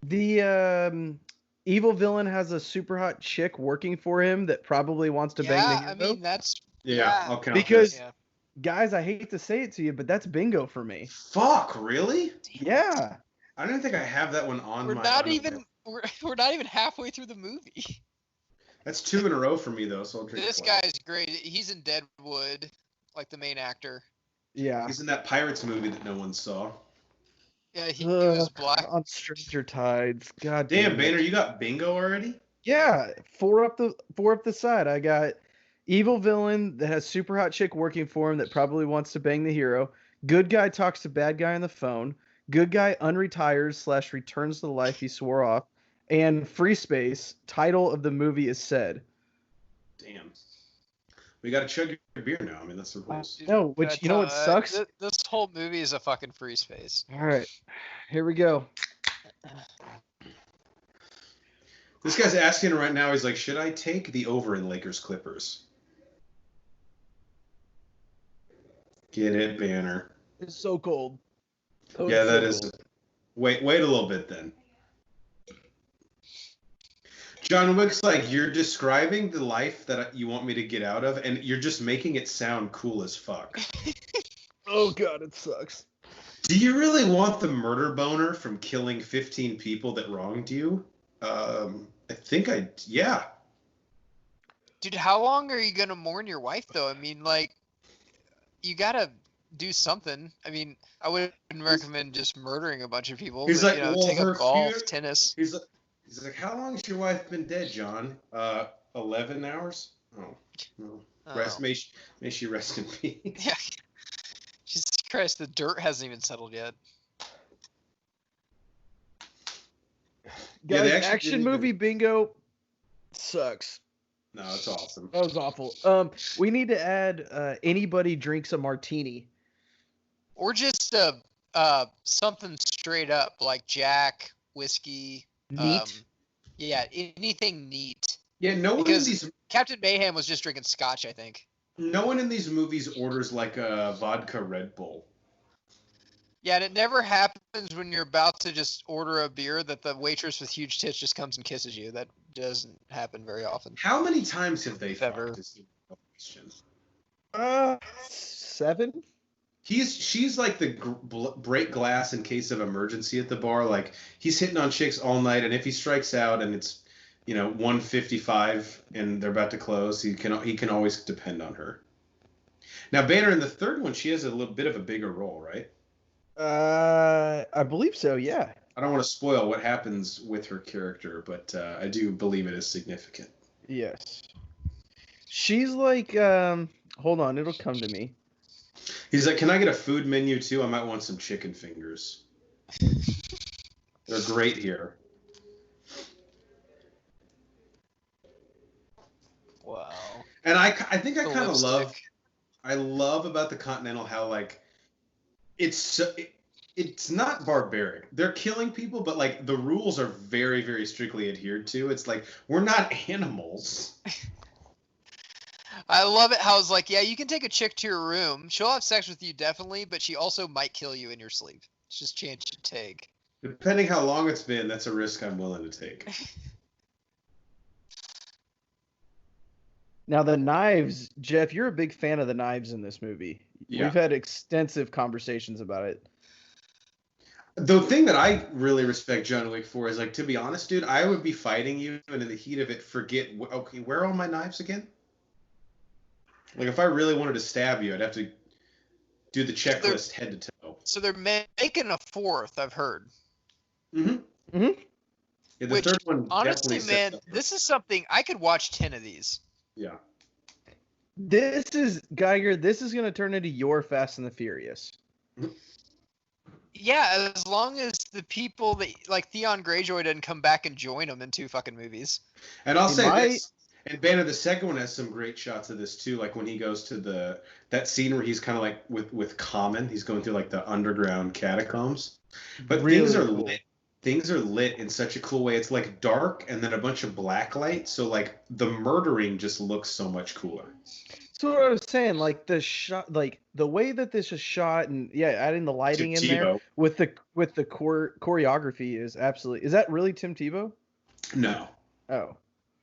The evil villain has a super hot chick working for him that probably wants to bang the hero. I mean that's I'll count because guys, I hate to say it to you, but that's bingo for me. Fuck, really? Yeah. I don't think I have that one on. We're not even halfway through the movie. That's 2 in a row for me though, so I'll drink. This guy's great. He's in Deadwood, like the main actor. Yeah. He's in that Pirates movie that no one saw. Yeah, he was black. On Stranger Tides. God damn, Banner, you got bingo already? Yeah, 4 up the side. I got evil villain that has super hot chick working for him that probably wants to bang the hero. Good guy talks to bad guy on the phone. Good guy unretires / returns to the life he swore off. And Free Space, title of the movie is said. Damn. We got to chug your beer now. I mean, that's the rules. No, which, you know what sucks? This whole movie is a fucking free space. All right, here we go. This guy's asking right now, he's like, should I take the over in Lakers Clippers? Get it, Banner. It's so cold. Oh, yeah, it's that so is. cold. Wait a little bit then. John Wick's like, you're describing the life that you want me to get out of, and you're just making it sound cool as fuck. Oh, God, it sucks. Do you really want the murder boner from killing 15 people that wronged you? Yeah. Dude, how long are you gonna mourn your wife though? I mean, like, you gotta do something. I mean, I wouldn't recommend just murdering a bunch of people. He's but, like, well, take up golf, fear- tennis. He's like, how long has your wife been dead, John? 11 hours? Oh, no. Oh. May she rest in peace. Yeah. Jesus Christ, the dirt hasn't even settled yet. Yeah, Guys, they actually action didn't movie bingo sucks. No, it's awesome. That was awful. We need to add anybody drinks a martini. Or just something straight up like Jack, whiskey. Neat. Yeah, anything neat. Yeah, no one in Because these Captain Mayhem was just drinking scotch, I think. no one in these movies orders like a vodka Red Bull. Yeah, and it never happens when you're about to just order a beer that the waitress with huge tits just comes and kisses you. That doesn't happen very often. How many times have they Ever. fucked this question? 7? She's like the break glass in case of emergency at the bar. Like he's hitting on chicks all night, and if he strikes out and it's 1:55 and they're about to close, he can always depend on her. Now Banner in the third one, she has a little bit of a bigger role, right? I believe so. Yeah. I don't want to spoil what happens with her character, but I do believe it is significant. Yes. She's like, hold on, it'll come to me. He's like, can I get a food menu too? I might want some chicken fingers. They're great here. Wow. And I think I The kind of lipstick. love about the Continental how like it's not barbaric. They're killing people, but like the rules are very, very strictly adhered to. It's like we're not animals. I love it how it's like, yeah, you can take a chick to your room. She'll have sex with you definitely, but she also might kill you in your sleep. It's just a chance you take. Depending how long it's been, that's a risk I'm willing to take. Now the knives, Jeff, you're a big fan of the knives in this movie. Yeah. We've had extensive conversations about it. The thing that I really respect John Wick for is, like, to be honest, dude, I would be fighting you and in the heat of it forget, okay, where are all my knives again? Like, if I really wanted to stab you, I'd have to do the checklist head to toe. So they're making a fourth, I've heard. Mm-hmm. Mm-hmm. Yeah, the Which, third one honestly, definitely man, sets up. this is something I could watch 10 of these. Yeah. This is, Geiger, this is going to turn into your Fast and the Furious. Yeah, as long as the people that like Theon Greyjoy didn't come back and join them in 2 fucking movies. And I'll It say might- this, and Banner, the second one has some great shots of this too, like when he goes to that scene where he's kind of like with Common, he's going through like the underground catacombs. But Really things are cool. lit. Things are lit in such a cool way. It's like dark and then a bunch of black light, so like the murdering just looks so much cooler. So what I was saying, like the shot, like the way that this is shot, and yeah, adding the lighting in there Tebow. with the choreography is absolutely. Is that really Tim Tebow? No. Oh,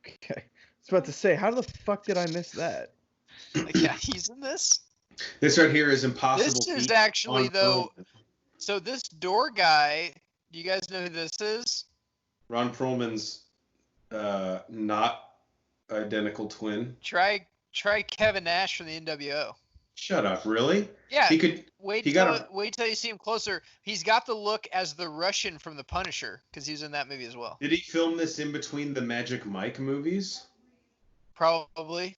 okay. I was about to say, how the fuck did I miss that? Like, yeah, he's in this. This right here is impossible. This is Feat actually, on though. Perlman. So this door guy, do you guys know who this is? Ron Perlman's not identical twin. Try Kevin Nash from the NWO. Shut up, really? Yeah, He could. wait he till got wait till you see him closer. He's got the look as the Russian from The Punisher because he was in that movie as well. Did he film this in between the Magic Mike movies? Probably.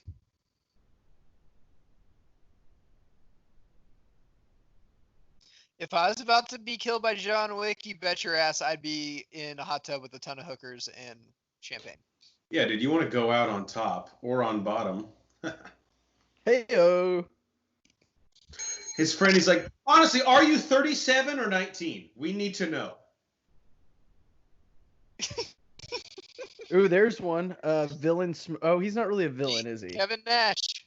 If I was about to be killed by John Wick, you bet your ass I'd be in a hot tub with a ton of hookers and champagne. Yeah, dude, you want to go out on top or on bottom. Hey-o. His friend, he's like, honestly, are you 37 or 19? We need to know. Ooh, there's one. Villain. Oh, he's not really a villain, is he? Kevin Nash.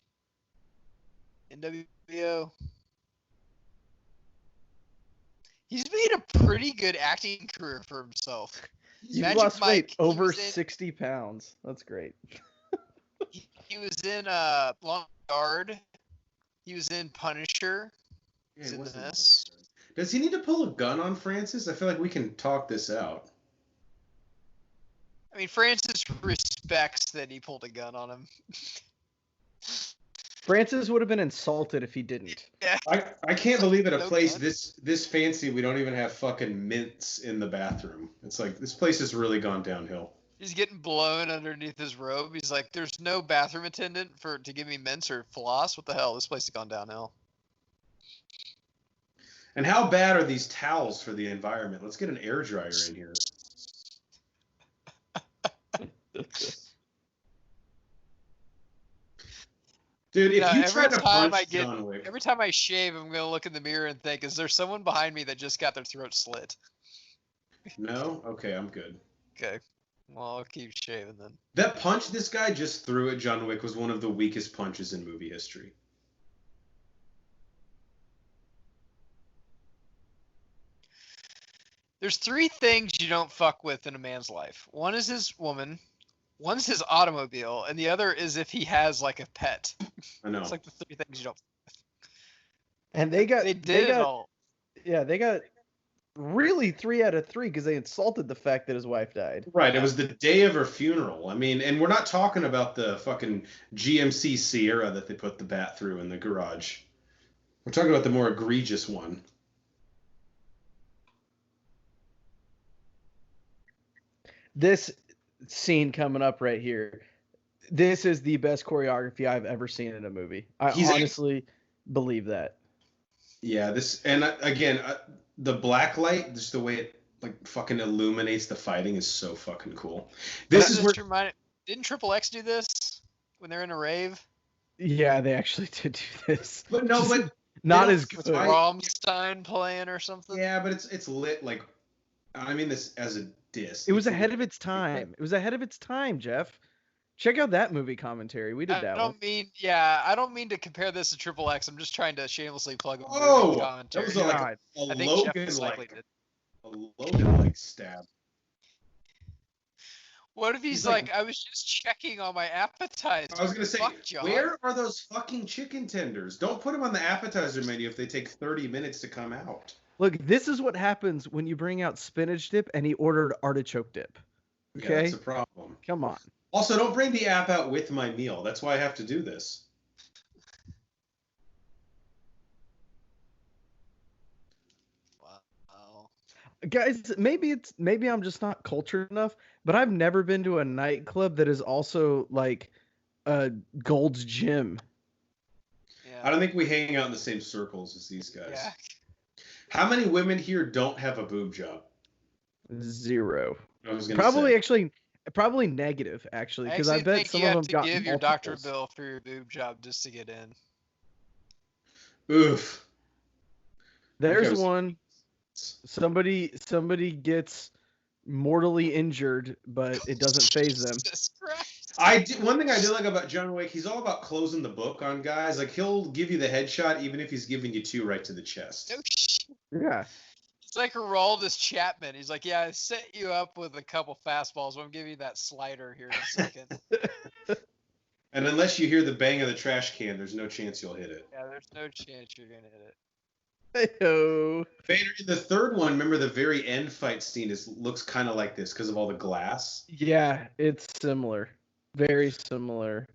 NWO. He's made a pretty good acting career for himself. You've Magic lost Mike, weight he over was in- 60 pounds. That's great. He was in Long Yard. He was in Punisher. Yeah, He's he in wasn't this. that good. Does he need to pull a gun on Francis? I feel like we can talk this out. I mean, Francis respects that he pulled a gun on him. Francis would have been insulted if he didn't. Yeah. I can't believe at a No place gun. this fancy we don't even have fucking mints in the bathroom. It's like this place has really gone downhill. He's getting blown underneath his robe. He's like, "There's no bathroom attendant to give me mints or floss. What the hell? This place has gone downhill." And how bad are these towels for the environment? Let's get an air dryer in here. Dude, if you try to punch John Wick, Every time I shave, I'm gonna look in the mirror and think, "Is there someone behind me that just got their throat slit?" no? Okay, I'm good. Okay, well, I'll keep shaving then. That punch this guy just threw at John Wick was one of the weakest punches in movie history. There's three things you don't fuck with in a man's life. One is his woman, one's his automobile, and the other is if he has like a pet. I know. It's like the three things you don't. And they got They all. Yeah, they got really 3 out of 3 because they insulted the fact that his wife died. Right, it was the day of her funeral. I mean, and we're not talking about the fucking GMC Sierra that they put the bat through in the garage. We're talking about the more egregious one. This scene coming up right here. This is the best choreography I've ever seen in a movie. I honestly believe that. Yeah, this and again, the black light, just the way it like fucking illuminates the fighting is so fucking cool. This is where didn't Triple X do this when they're in a rave? Yeah, they actually did do this. But no, but not as good. With Rammstein playing or something. Yeah, but it's lit like I mean this as a diss. It was ahead of its time. It was ahead of its time, Jeff. Check out that movie commentary. We did that one. I don't mean to compare this to Triple X. I'm just trying to shamelessly plug a that movie commentary. was like a Logan like stab. What if he's like, I was just checking on my appetizer. I was gonna say, John. where are those fucking chicken tenders? Don't put them on the appetizer menu if they take 30 minutes to come out. Look, this is what happens when you bring out spinach dip and he ordered artichoke dip. Okay, yeah, that's a problem. Come on. Also, don't bring the app out with my meal. That's why I have to do this. Wow. Guys, maybe I'm just not cultured enough, but I've never been to a nightclub that is also like a Gold's Gym. Yeah. I don't think we hang out in the same circles as these guys. Yeah. How many women here don't have a boob job? 0. I was gonna Probably say. actually. Probably negative, actually, because I bet some of them got you have to give your doctor multiples. bill for your boob job just to get in. Oof. There's one. Somebody gets mortally injured, but it doesn't phase them. Jesus Christ. One thing I do like about John Wick, he's all about closing the book on guys. Like he'll give you the headshot even if he's giving you 2 right to the chest. No shit. Yeah. It's like Aroldis Chapman. He's like, yeah, I set you up with a couple fastballs, but I'm giving you that slider here in a second. And unless you hear the bang of the trash can, there's no chance you'll hit it. Yeah, there's no chance you're going to hit it. Hey-o. Vader, in the third one, remember the very end fight scene looks kind of like this because of all the glass. Yeah, it's similar. Very similar.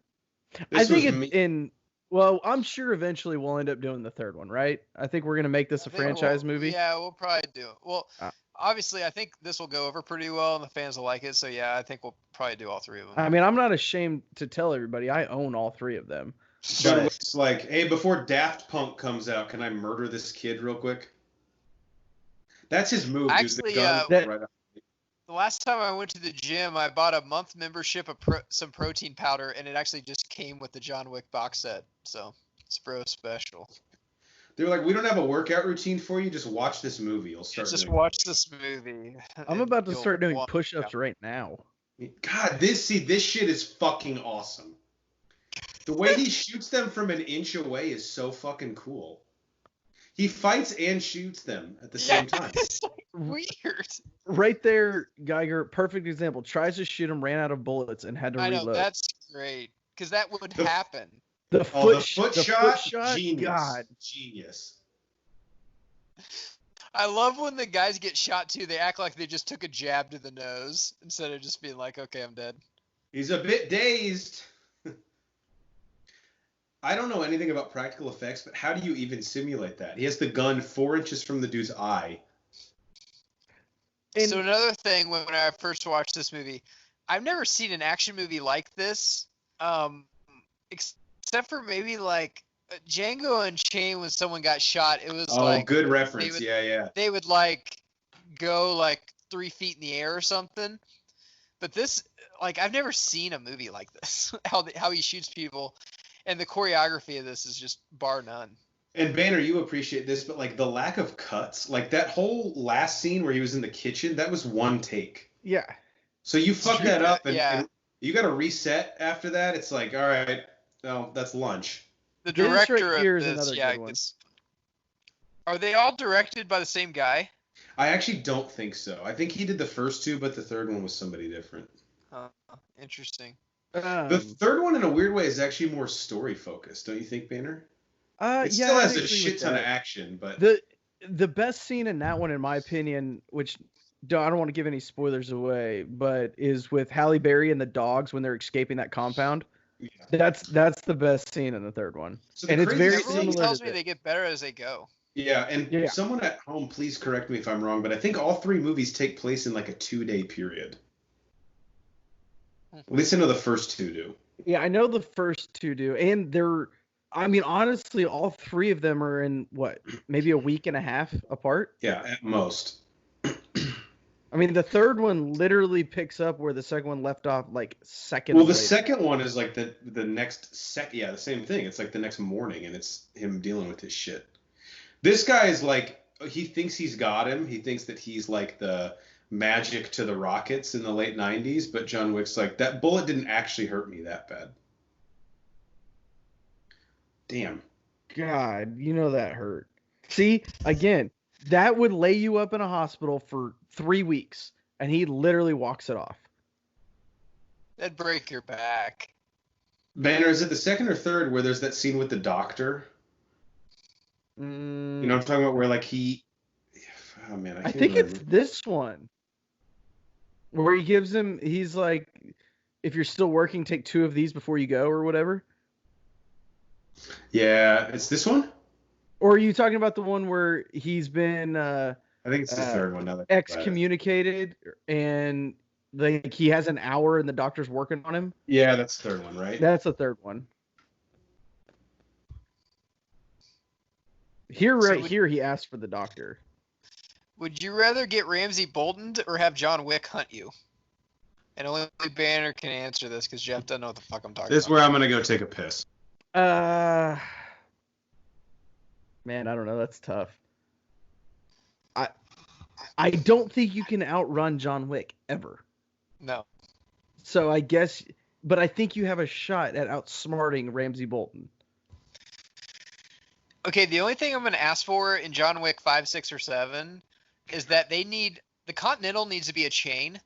I think well, I'm sure eventually we'll end up doing the third one, right? I think we're going to make this a franchise movie. Yeah, we'll probably do it. Well, obviously, I think this will go over pretty well, and the fans will like it. So, yeah, I think we'll probably do all 3 of them. I mean, I'm not ashamed to tell everybody I own all 3 of them. John Wick's like, hey, before Daft Punk comes out, can I murder this kid real quick? That's his move, dude. Actually, The gun right up. the last time I went to the gym, I bought a month membership of some protein powder, and it actually just came with the John Wick box set. So it's bro special. They were like, we don't have a workout routine for you. Just watch this movie. You'll start. Just doing watch this movie. I'm about to start doing push-ups right now. God, this shit is fucking awesome. The way he shoots them from an inch away is so fucking cool. He fights and shoots them at the same time. It's like weird. Right there, Geiger, perfect example. Tries to shoot him, ran out of bullets, and had to reload. I know, that's great. Because that would happen. The foot shot? Genius. God. Genius. I love when the guys get shot too. They act like they just took a jab to the nose instead of just being like, okay, I'm dead. He's a bit dazed. I don't know anything about practical effects, but how do you even simulate that? He has the gun 4 inches from the dude's eye. So another thing, when I first watched this movie, I've never seen an action movie like this, except for maybe like Django Unchained when someone got shot. It was good reference. They would like go like 3 feet in the air or something. But this, like, I've never seen a movie like this. How he shoots people. And the choreography of this is just bar none. And Banner, you appreciate this, but like the lack of cuts, like that whole last scene where he was in the kitchen, that was one take. Yeah. So you fuck that up, and you got to reset after that. It's like, all right, no, that's lunch. The director right here of is this, another good one. Are they all directed by the same guy? I actually don't think so. I think he did the first two, but the third one was somebody different. Interesting. The third one, in a weird way, is actually more story focused, don't you think, Banner? It still has a shit ton of action, but the best scene in that one, in my opinion, which I don't want to give any spoilers away, but is with Halle Berry and the dogs when they're escaping that compound. Yeah. That's the best scene in the third one, so and it's very Everyone similar. tells me they get better as they go. Yeah, and someone at home, please correct me if I'm wrong, but I think all 3 movies take place in like a 2-day period. At least I know the first 2 do. Yeah, I know the first 2 do, and honestly, all 3 of them are in maybe a week and a half apart. Yeah, at most. I mean, the third one literally picks up where the second one left off, like seconds. Well, the later. second one is like the next the same thing. It's like the next morning, and it's him dealing with his shit. This guy is like, he thinks he's got him. He thinks that he's like the magic to the Rockets in the late 90s, but John Wick's like, that bullet didn't actually hurt me that bad. Damn. God, that hurt. See, again, that would lay you up in a hospital for 3 weeks, and he literally walks it off. That'd break your back. Banner, is it the second or third where there's that scene with the doctor? You know what I'm talking about, where like oh man, I think it's this one. Where he's like, if you're still working, take 2 of these before you go, or whatever. Yeah, it's this one? Or are you talking about the one where he's been I think it's the third one. Now excommunicated, and like he has an hour and the doctor's working on him? Yeah, that's the third one, right? That's the third one. Here he asked for the doctor. Would you rather get Ramsay Boltoned or have John Wick hunt you? And only Banner can answer this because Jeff doesn't know what the fuck I'm talking about. This is where I'm going to go take a piss. Man, I don't know. That's tough. I don't think you can outrun John Wick ever. No. So I guess, but I think you have a shot at outsmarting Ramsay Bolton. Okay, the only thing I'm going to ask for in John Wick 5, 6, or 7 is that the Continental needs to be a chain,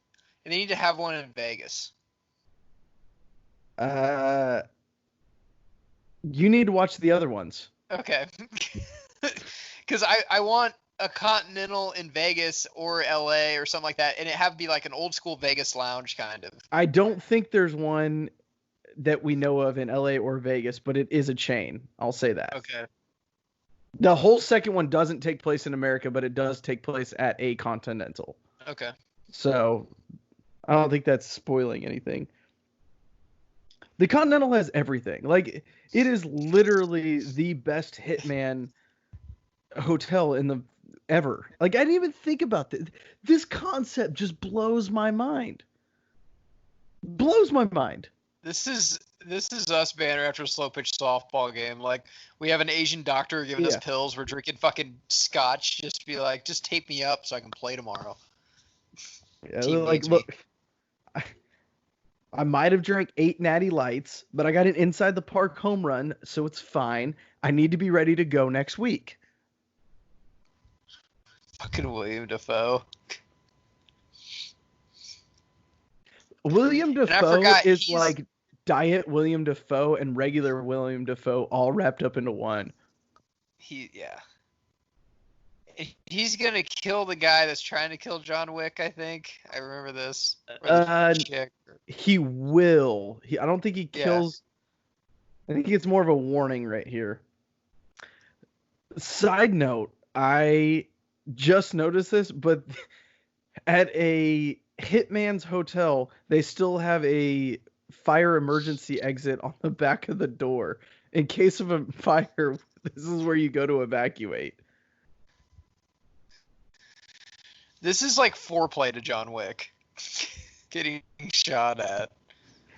and they need to have one in Vegas. You need to watch the other ones. Okay. Because I want a Continental in Vegas or LA or something like that, and it have to be like an old school Vegas lounge kind of. I don't think there's one that we know of in LA or Vegas, but it is a chain. I'll say that. Okay. The whole second one doesn't take place in America, but it does take place at a Continental. Okay. So I don't think that's spoiling anything. The Continental has everything. Like, it is literally the best hitman hotel in the ever. Like, I didn't even think about this. This concept just blows my mind. Blows my mind. This is us, Banner, after a slow pitch softball game. Like, we have an Asian doctor giving us pills. We're drinking fucking scotch. Just be like, just tape me up so I can play tomorrow. Yeah, like, look, I might have drank 8 Natty Lights, but I got an inside the park home run, so it's fine. I need to be ready to go next week. Fucking William Dafoe. William Dafoe is like diet William Dafoe and regular William Dafoe all wrapped up into one. He's gonna kill the guy that's trying to kill John Wick, I think. I remember this. He will. I don't think he kills. I think it's more of a warning right here. Side note, I just noticed this, but at a hitman's hotel, they still have a fire emergency exit on the back of the door. In case of a fire, this is where you go to evacuate. This is like foreplay to John Wick. Getting shot at.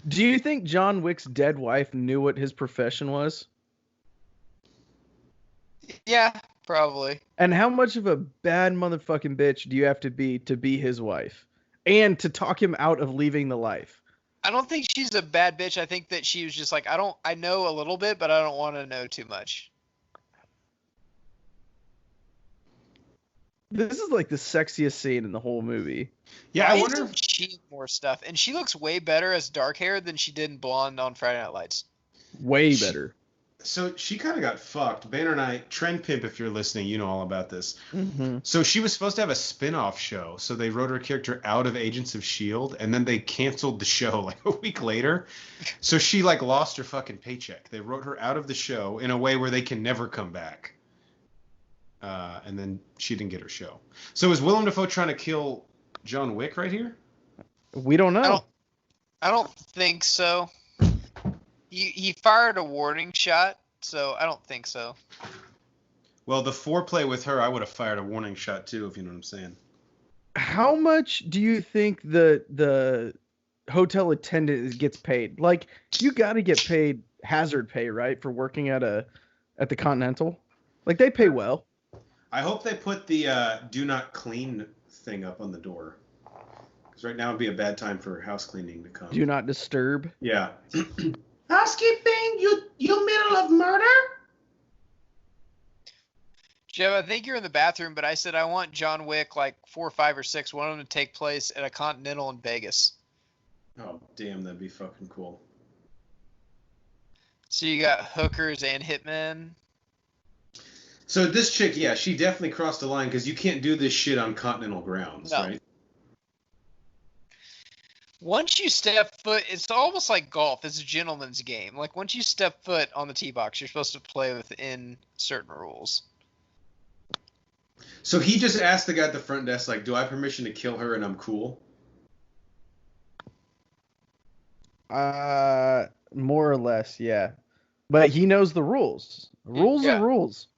Do you think John Wick's dead wife knew what his profession was? Yeah, probably. And how much of a bad motherfucking bitch do you have to be his wife? And to talk him out of leaving the life? I don't think she's a bad bitch. I think that she was just like, I know a little bit, but I don't want to know too much. This is like the sexiest scene in the whole movie. Yeah, I wonder if she more stuff. And she looks way better as dark hair than she did in blonde on Friday Night Lights. Way better. So she kind of got fucked. Banner and I, Trend Pimp, if you're listening, you know all about this. Mm-hmm. So she was supposed to have a spin-off show. So they wrote her character out of Agents of S.H.I.E.L.D. and then they canceled the show like a week later. So she like lost her fucking paycheck. They wrote her out of the show in a way where they can never come back. And then she didn't get her show. So is Willem Dafoe trying to kill John Wick right here? We don't know. I don't think so. He fired a warning shot, so I don't think so. Well, the foreplay with her, I would have fired a warning shot too, if you know what I'm saying. How much do you think the hotel attendant gets paid? Like, you got to get paid hazard pay, right, for working at the Continental? Like, they pay well. I hope they put the do not clean thing up on the door. Because right now would be a bad time for house cleaning to come. Do not disturb? Yeah. Housekeeping, you middle of murder? Jeff, I think you're in the bathroom, but I said I want John Wick like 4, 5, or 6. One of them to take place at a Continental in Vegas. Oh, damn, that'd be fucking cool. So you got hookers and hitmen. So this chick, yeah, she definitely crossed the line because you can't do this shit on Continental grounds, right? Once you step foot, it's almost like golf. It's a gentleman's game. Like, once you step foot on the tee box, you're supposed to play within certain rules. So he just asked the guy at the front desk, like, do I have permission to kill her and I'm cool? More or less, yeah. But he knows the rules. Rules are rules.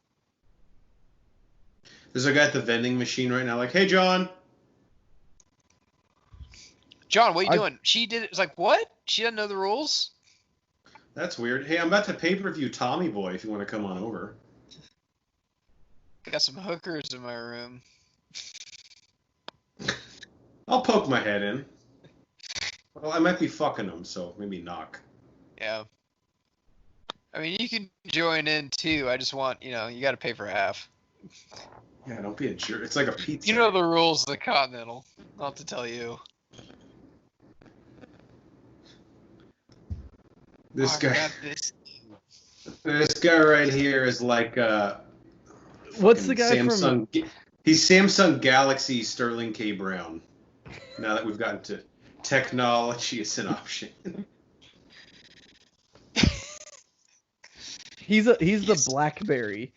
There's a guy at the vending machine right now, like, hey, John. John, what are you doing? She did it. It's like, what? She doesn't know the rules? That's weird. Hey, I'm about to pay-per-view Tommy Boy if you want to come on over. Got some hookers in my room. I'll poke my head in. Well, I might be fucking them, so maybe knock. Yeah. I mean, you can join in, too. I just want, you got to pay for half. Yeah, don't be a jerk. It's like a pizza. You know the rules of the Continental. I'll have to tell you. This guy. This guy right here is like what's the guy Samsung? He's Samsung Galaxy Sterling K. Brown. Now that we've gotten to technology as an option. He's the BlackBerry.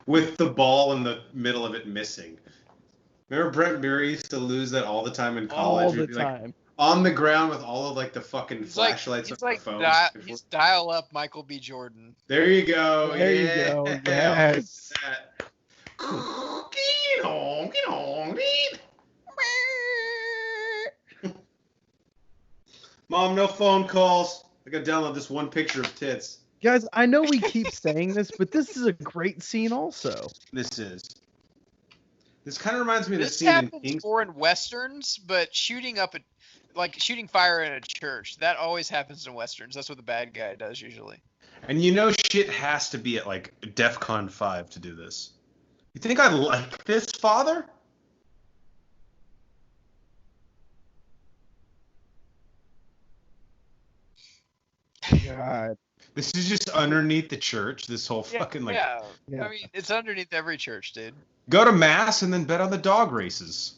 With the ball in the middle of it missing. Remember Brent Berry used to lose that all the time in college? All the time. Like, on the ground with all of like the fucking flashlights on the phone. He's dial up Michael B. Jordan. There you go. There you go. Yes. Mom, no phone calls. I gotta download this one picture of tits. Guys, I know we keep saying this, but this is a great scene also. This kind of reminds me of the This scene in happens King's. more in westerns, but shooting fire in a church, that always happens in westerns. That's what the bad guy does usually. And you know shit has to be at like DEFCON 5 to do this. You think I like this, Father? God. This is just underneath the church. This whole fucking like. Yeah. Yeah. I mean, it's underneath every church, dude. Go to mass and then bet on the dog races.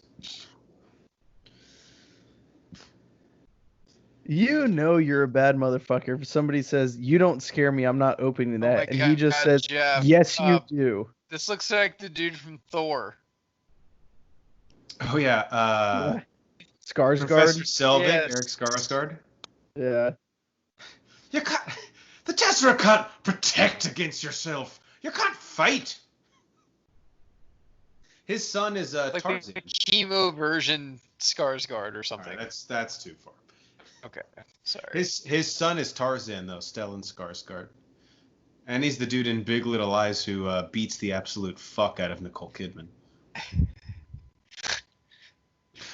You know you're a bad motherfucker if somebody says, you don't scare me, I'm not opening Oh that. my And he just God, says, Jeff, yes, you do. This looks like the dude from Thor. Oh yeah. Skarsgård. Professor Selvig, Yes. Eric Skarsgård. Yeah. You can't. The Tesseract can't protect against yourself. You can't fight. His son is Like Tarzan. the chemo version Skarsgård or something. Alright, that's too far. Okay, sorry. His son is Tarzan though, Stellan Skarsgård, and he's the dude in Big Little Lies who beats the absolute fuck out of Nicole Kidman. That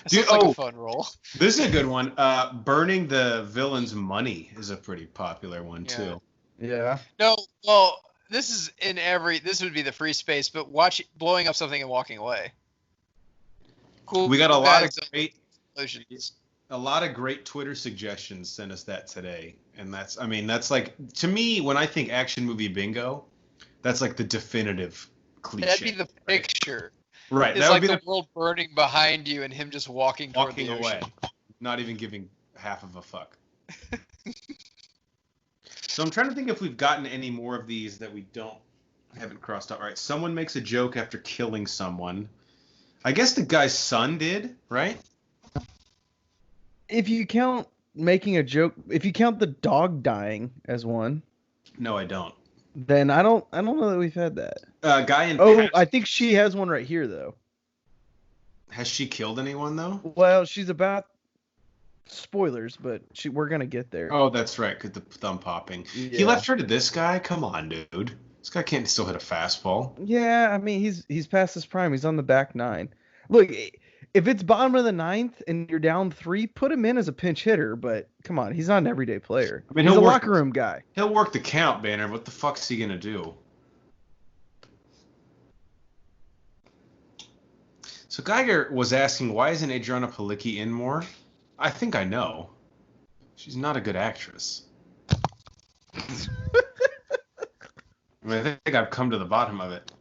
Dude, sounds like a fun role. This is a good one. Burning the villain's money is a pretty popular one too. Yeah. No, well, this would be the free space, but watch blowing up something and walking away. Cool. We got a lot of guys, great. explosions. A lot of great Twitter suggestions sent us that today, and that's like, to me, when I think action movie bingo, that's like the definitive cliche. That'd be the picture. Right, It's that like would be the world burning behind you and him just walking toward walking the away, ocean. not even giving half of a fuck. So I'm trying to think if we've gotten any more of these that we haven't crossed out. All right, someone makes a joke after killing someone. I guess the guy's son did, right? If you count making a joke, if you count the dog dying as one, No, I don't. then I don't know that we've had that. Guy in. Oh, I think she has one right here though. Has she killed anyone though? Well, she's about spoilers, but we're gonna get there. Oh, that's right, because the thumb popping. He Yeah. left her to this guy? Come on, dude. This guy can't still hit a fastball. Yeah, I mean he's past his prime. He's on the back nine. Look, if it's bottom of the ninth and you're down 3, put him in as a pinch hitter. But come on, he's not an everyday player. I mean, he's a he'll work- locker room guy. He'll work the count, Banner. What the fuck's he gonna do? So Geiger was asking, why isn't Adriana Palicki in more? I think I know. She's not a good actress. I mean, I think I've come to the bottom of it.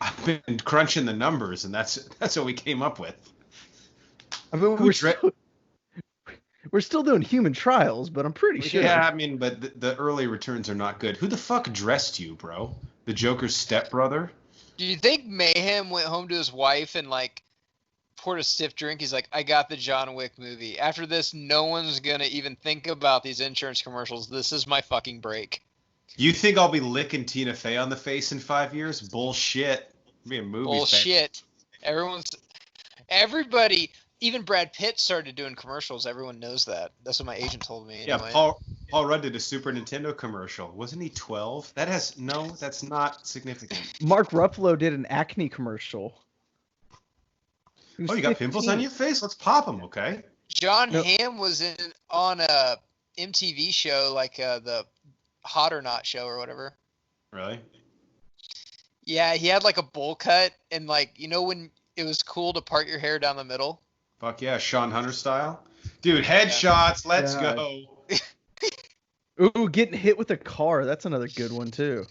I've been crunching the numbers, and that's what we came up with. I mean, we're still doing human trials, but I'm pretty sure. Yeah, I mean, but the early returns are not good. Who the fuck dressed you, bro? The Joker's stepbrother? Do you think Mayhem went home to his wife and like poured a stiff drink? He's like, I got the John Wick movie. After this, no one's gonna even think about these insurance commercials. This is my fucking break. You think I'll be licking Tina Fey on the face in 5 years? Bullshit. It'll be a movie. Bullshit. Everybody, even Brad Pitt started doing commercials. Everyone knows that. That's what my agent told me. Yeah, Anyway. Paul Rudd did a Super Nintendo commercial. Wasn't he 12? That's not significant. Mark Ruffalo did an acne commercial. He was Oh, you got pimples 15. on your face? Let's pop them, okay? John Nope. Hamm was on a MTV show, like the Hot or Not show or whatever. Really? Yeah, he had like a bowl cut, and like, you know when it was cool to part your hair down the middle? Fuck yeah, Sean Hunter style. Dude, headshots, let's God. go. Ooh, getting hit with a car. That's another good one too.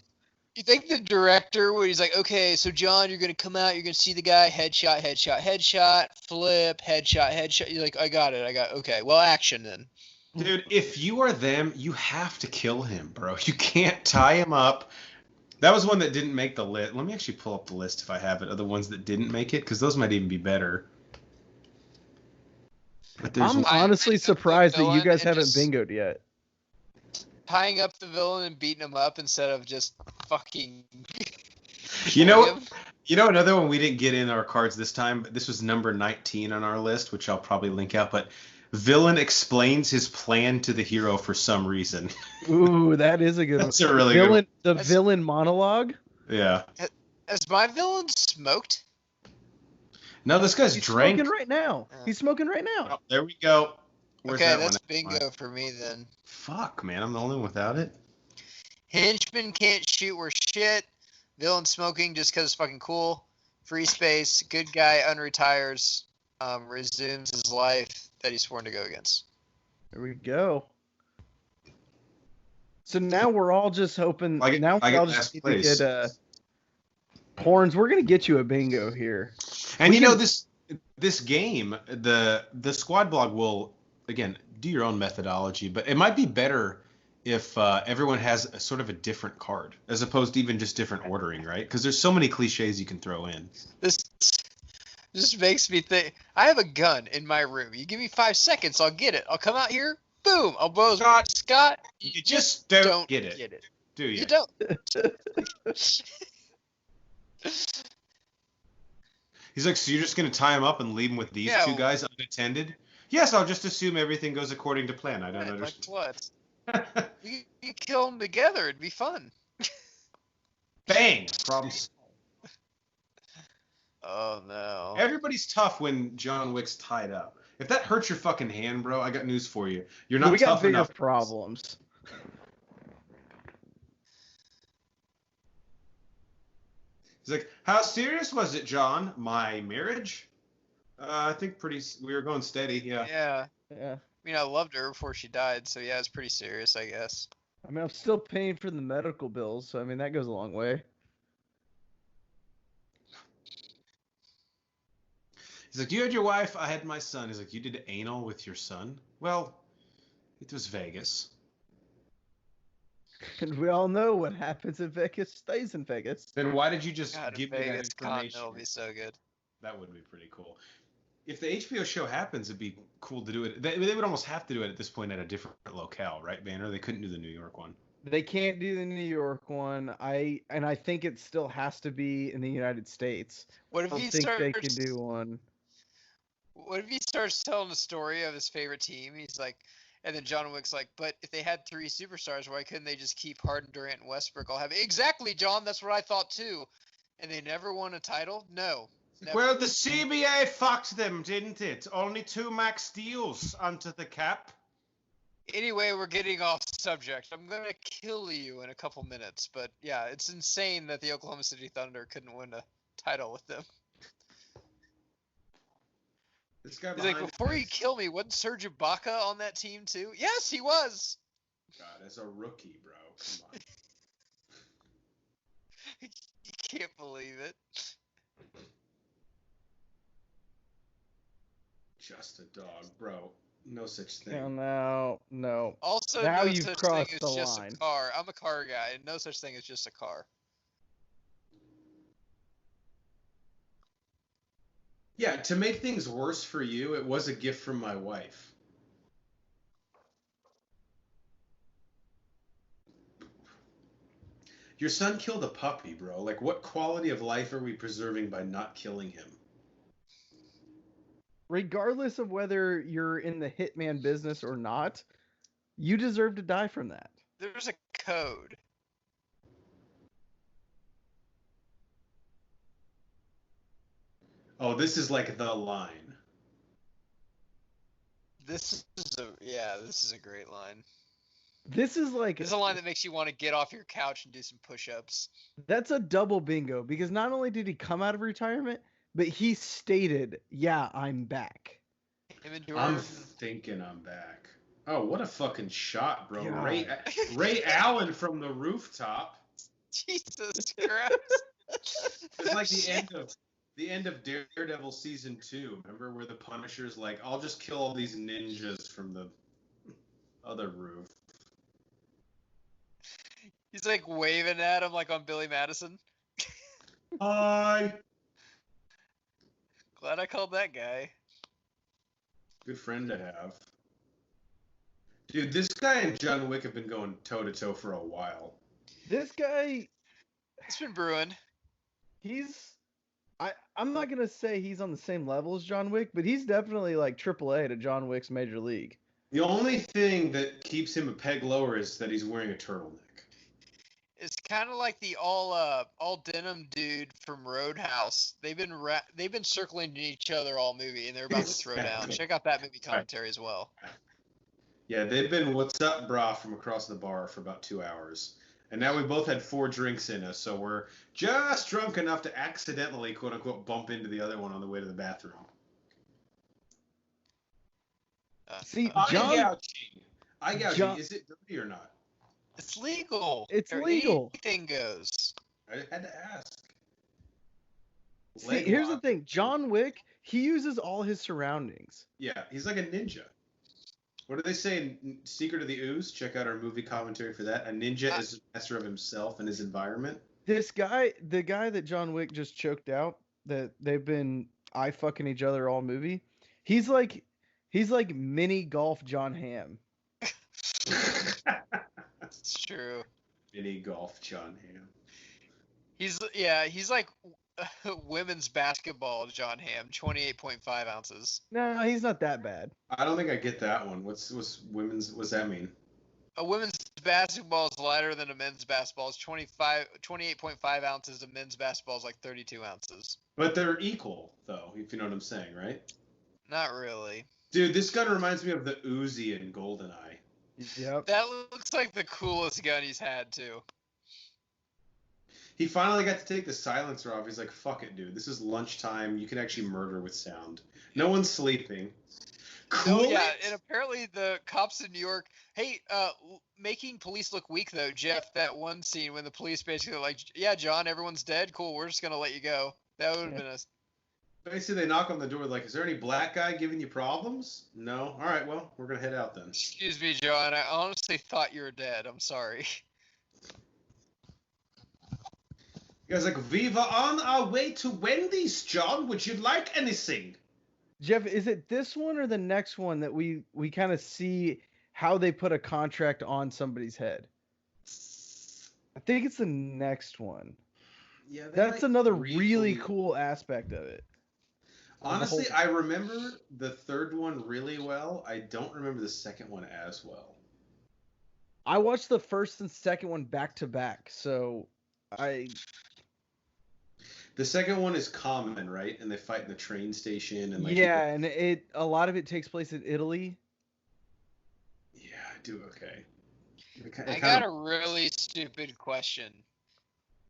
You think the director, where he's like, okay, so John, you're gonna come out, you're gonna see the guy, headshot, headshot, headshot, flip, headshot, headshot. You're like, I got it. Okay, well, action then. Dude, if you are them, you have to kill him, bro. You can't tie him up. That was one that didn't make the list. Let me actually pull up the list if I have it of the ones that didn't make it, because those might even be better. But there's I'm honestly surprised that you guys haven't bingoed yet. Tying up the villain and beating him up instead of just fucking. You know, him. You know, another one we didn't get in our cards this time. This was number 19 on our list, which I'll probably link out. But villain explains his plan to the hero for some reason. Ooh, that is a good one. That's a really good one. The villain monologue. Yeah. Has my villain smoked? No, this guy's He's drank. smoking right now. He's smoking right now. Oh, there we go. Where's Okay, that that's one? bingo for me then. Fuck, man. I'm the only one without it. Henchman can't shoot worth shit. Villain smoking just because it's fucking cool. Free space. Good guy unretires. Resumes his life that he's sworn to go against. There we go. So now we're all just hoping. I get last need place. to get Horns. We're gonna get you a bingo here. And you know this game, the squad blog will again do your own methodology, but it might be better if everyone has a sort of a different card as opposed to even just different ordering, right? Because there's so many cliches you can throw in. This just makes me think. I have a gun in my room. You give me 5 seconds, I'll get it. I'll come out here. Boom! I'll blow Scott. You just don't get it. Do you? You don't. He's like, so you're just going to tie him up and leave him with these two guys unattended? Yes, I'll just assume everything goes according to plan. I don't understand. Like what? you kill them together. It'd be fun. Bang! Problems. Oh, no. Everybody's tough when John Wick's tied up. If that hurts your fucking hand, bro, I got news for you. You're not tough enough. We got bigger problems. He's like, how serious was it, John? My marriage? I think we were going steady, yeah. Yeah. Yeah. I mean, I loved her before she died, so yeah, it's pretty serious, I guess. I mean, I'm still paying for the medical bills, so I mean, that goes a long way. He's like, you had your wife, I had my son. He's like, you did anal with your son? Well, it was Vegas. And we all know what happens in Vegas stays in Vegas. Then why did you just give me that Vegas information? That'll be so good. That would be pretty cool. If the HBO show happens, it'd be cool to do it. They would almost have to do it at this point at a different locale, right, Banner? They couldn't do the New York one. They can't do the New York one. I think it still has to be in the United States. What if I don't think they can do one. What if he starts telling the story of his favorite team? He's like, and then John Wick's like, but if they had 3 superstars, why couldn't they just keep Harden, Durant, and Westbrook all have it? Exactly, John. That's what I thought too. And they never won a title? No. Never. Well, the CBA fucked them, didn't it? Only 2 max deals onto the cap. Anyway, we're getting off subject. I'm going to kill you in a couple minutes. But yeah, it's insane that the Oklahoma City Thunder couldn't win a title with them. This guy He's like, before you kill me, wasn't Serge Ibaka on that team too? Yes, he was. God, as a rookie, bro. Come on. You can't believe it. Just a dog, bro. No such thing. No. Also, now no you've such crossed thing the as just line. a car. I'm a car guy. No such thing as just a car. Yeah, to make things worse for you, it was a gift from my wife. Your son killed a puppy, bro. Like, what quality of life are we preserving by not killing him? Regardless of whether you're in the hitman business or not, you deserve to die from that. There's a code. Oh, this is like the line. This is a great line. This is like... This is a line that makes you want to get off your couch and do some push-ups. That's a double bingo, because not only did he come out of retirement, but he stated, yeah, I'm back. I'm thinking I'm back. Oh, what a fucking shot, bro. God. Ray Allen from the rooftop. Jesus Christ. It's like the end of Daredevil season 2. Remember where the Punisher's like, I'll just kill all these ninjas from the other roof. He's like waving at him like on Billy Madison. Hi. Glad I called that guy. Good friend to have. Dude, this guy and John Wick have been going toe-to-toe for a while. This guy... It's been brewing. He's I'm not gonna say he's on the same level as John Wick, but he's definitely like AAA to John Wick's Major League. The only thing that keeps him a peg lower is that he's wearing a turtleneck. It's kind of like the all denim dude from Roadhouse. They've been circling each other all movie, and they're about to throw down. Check out that movie commentary as well. Yeah, they've been "What's up, brah" from across the bar for about 2 hours. And now we both had 4 drinks in us, so we're just drunk enough to accidentally, quote unquote, bump into the other one on the way to the bathroom. See, I gouging. Is it dirty or not? It's legal. It's legal. Anything goes. I had to ask. See, here's the thing. John Wick, he uses all his surroundings. Yeah, he's like a ninja. What do they say in Secret of the Ooze? Check out our movie commentary for that. A ninja is a master of himself and his environment. The guy that John Wick just choked out, that they've been eye fucking each other all movie. He's like mini golf John Hamm. It's true. Mini golf John Hamm. He's like women's basketball John Hamm, 28.5 ounces. No, he's not that bad. I don't think I get that one. What's that mean? A women's basketball is lighter than a men's basketball. It's 28.5 ounces. A men's basketball is like 32 ounces. But they're equal, though, if you know what I'm saying, right? Not really. Dude, this gun reminds me of the Uzi in GoldenEye. Yep. That looks like the coolest gun he's had, too. He finally got to take the silencer off. He's like, fuck it, dude. This is lunchtime. You can actually murder with sound. No one's sleeping. Cool. Oh, yeah, and apparently the cops in New York... Hey, making police look weak, though, Jeff, that one scene when the police basically like, yeah, John, everyone's dead. Cool, we're just going to let you go. That would have been a... Basically, they knock on the door like, is there any black guy giving you problems? No? All right, well, we're going to head out then. Excuse me, John. I honestly thought you were dead. I'm sorry. You guys like, we were on our way to Wendy's, John. Would you like anything? Jeff, is it this one or the next one that we kind of see how they put a contract on somebody's head? I think it's the next one. Yeah, that's another really cool aspect of it. Honestly, I remember the third one really well. I don't remember the second one as well. I watched the first and second one back to back, so The second one is common, right? And they fight in the train station and and a lot of it takes place in Italy. Yeah, I do. Okay. I got a really stupid question.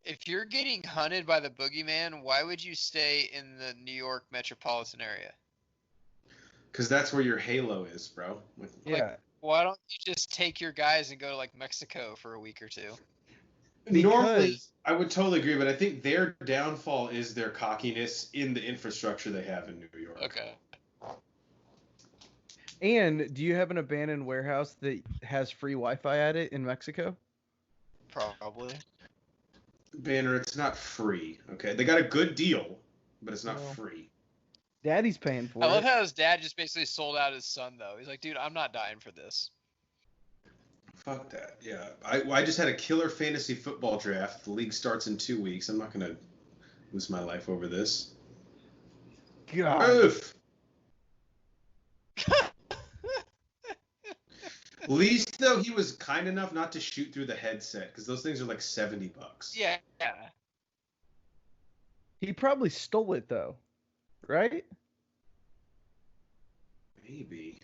If you're getting hunted by the boogeyman, why would you stay in the New York metropolitan area? Because that's where your halo is, bro. Like, why don't you just take your guys and go to like Mexico for a week or two? Normally, I would totally agree, but I think their downfall is their cockiness in the infrastructure they have in New York. Okay. And do you have an abandoned warehouse that has free Wi-Fi at it in Mexico? Probably. Banner, it's not free. Okay, they got a good deal, but it's not free. Daddy's paying for it. I love how his dad just basically sold out his son, though. He's like, dude, I'm not dying for this. Fuck that. Yeah, I just had a killer fantasy football draft. The league starts in 2 weeks. I'm not gonna lose my life over this. God. Oof. At least though he was kind enough not to shoot through the headset because those things are like $70. Yeah. He probably stole it though, right? Maybe.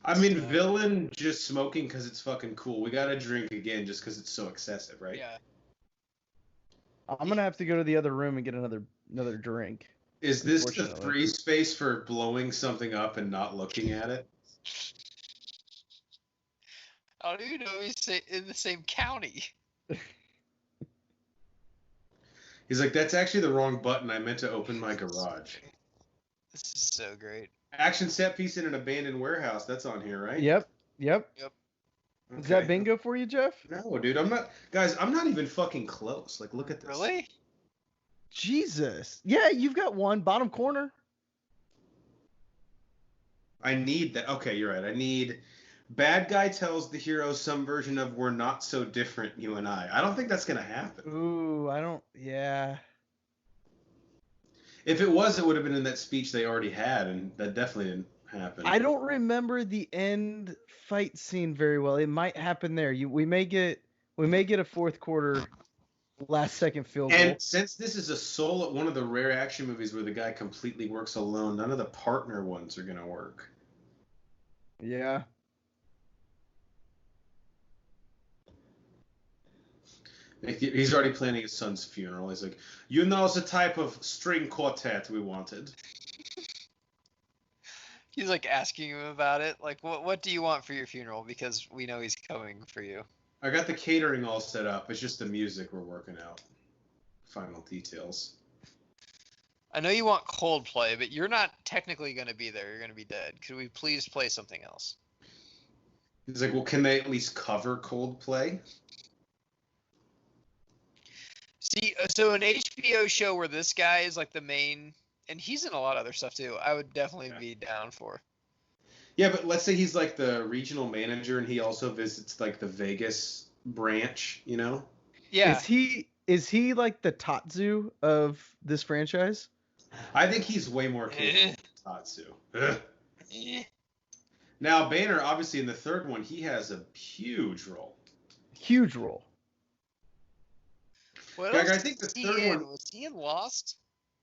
I mean, villain just smoking because it's fucking cool. We gotta drink again just because it's so excessive, right? Yeah. I'm gonna have to go to the other room and get another drink. Is this the free space for blowing something up and not looking at it? I don't even know he's in the same county. He's like, that's actually the wrong button. I meant to open my garage. This is so great. Action set piece in an abandoned warehouse. That's on here, right? Yep. Okay. Is that bingo for you, Jeff? No, dude. I'm not even fucking close. Like, look at this. Really? Jesus. Yeah, you've got one. Bottom corner. I need that. Okay, you're right. I need Bad guy tells the hero some version of "We're not so different, you and I." I don't think that's gonna happen. Ooh, I don't. Yeah. If it was, it would have been in that speech they already had, and that definitely didn't happen. I don't remember the end fight scene very well. It might happen there. We may get a fourth quarter last second field goal. And since this is a solo, one of the rare action movies where the guy completely works alone, none of the partner ones are gonna work. Yeah. He's already planning his son's funeral. He's like, you know, the type of string quartet we wanted. He's like asking him about it. Like, what do you want for your funeral? Because we know he's coming for you. I got the catering all set up. It's just the music we're working out. Final details. I know you want Coldplay, but you're not technically going to be there. You're going to be dead. Could we please play something else? He's like, well, can they at least cover Coldplay? See, so an HBO show where this guy is like the main, and he's in a lot of other stuff too, I would definitely be down for. Yeah, but let's say he's like the regional manager and he also visits like the Vegas branch, you know? Yeah. Is he like the Tatsu of this franchise? I think he's way more capable than Tatsu. Now, Banner, obviously in the third one, he has a huge role. Huge role. What Geiger, else I think the was he third in? one, Was he in Lost?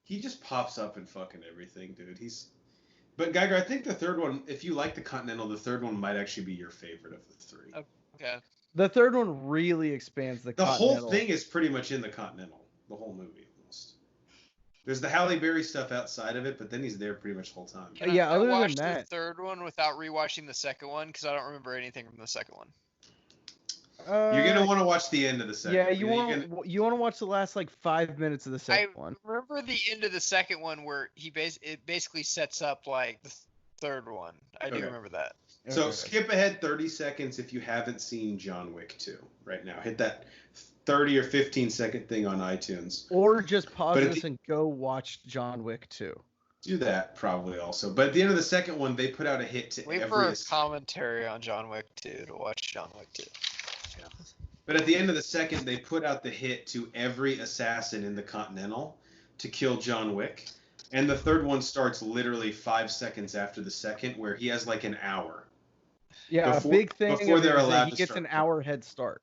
he just pops up in fucking everything, dude. But Geiger, I think the third one, if you like the Continental, the third one might actually be your favorite of the three. Okay. The third one really expands the Continental. Whole thing is pretty much in the Continental. The whole movie, almost. There's the Halle Berry stuff outside of it, but then he's there pretty much the whole time. Can yeah, I other watch than that, the third one without rewatching the second one? Because I don't remember anything from the second one. You're gonna want to watch the end of the second. Yeah, you want to watch the last like 5 minutes of the second one. I remember the end of the second one where it basically sets up like the third one. I do remember that. So skip ahead 30 seconds if you haven't seen John Wick 2 right now. Hit that 30 or 15 second thing on iTunes. Or just pause this and go watch John Wick 2. Do that probably also. But at the end of the second one, they put out a hit to Wait for a commentary on John Wick 2 to watch John Wick 2. Yeah. But at the end of the second, they put out the hit to every assassin in the Continental to kill John Wick. And the third one starts literally 5 seconds after the second, where he has like an hour. Yeah, a big thing before they're allowed he to gets start. an hour head start.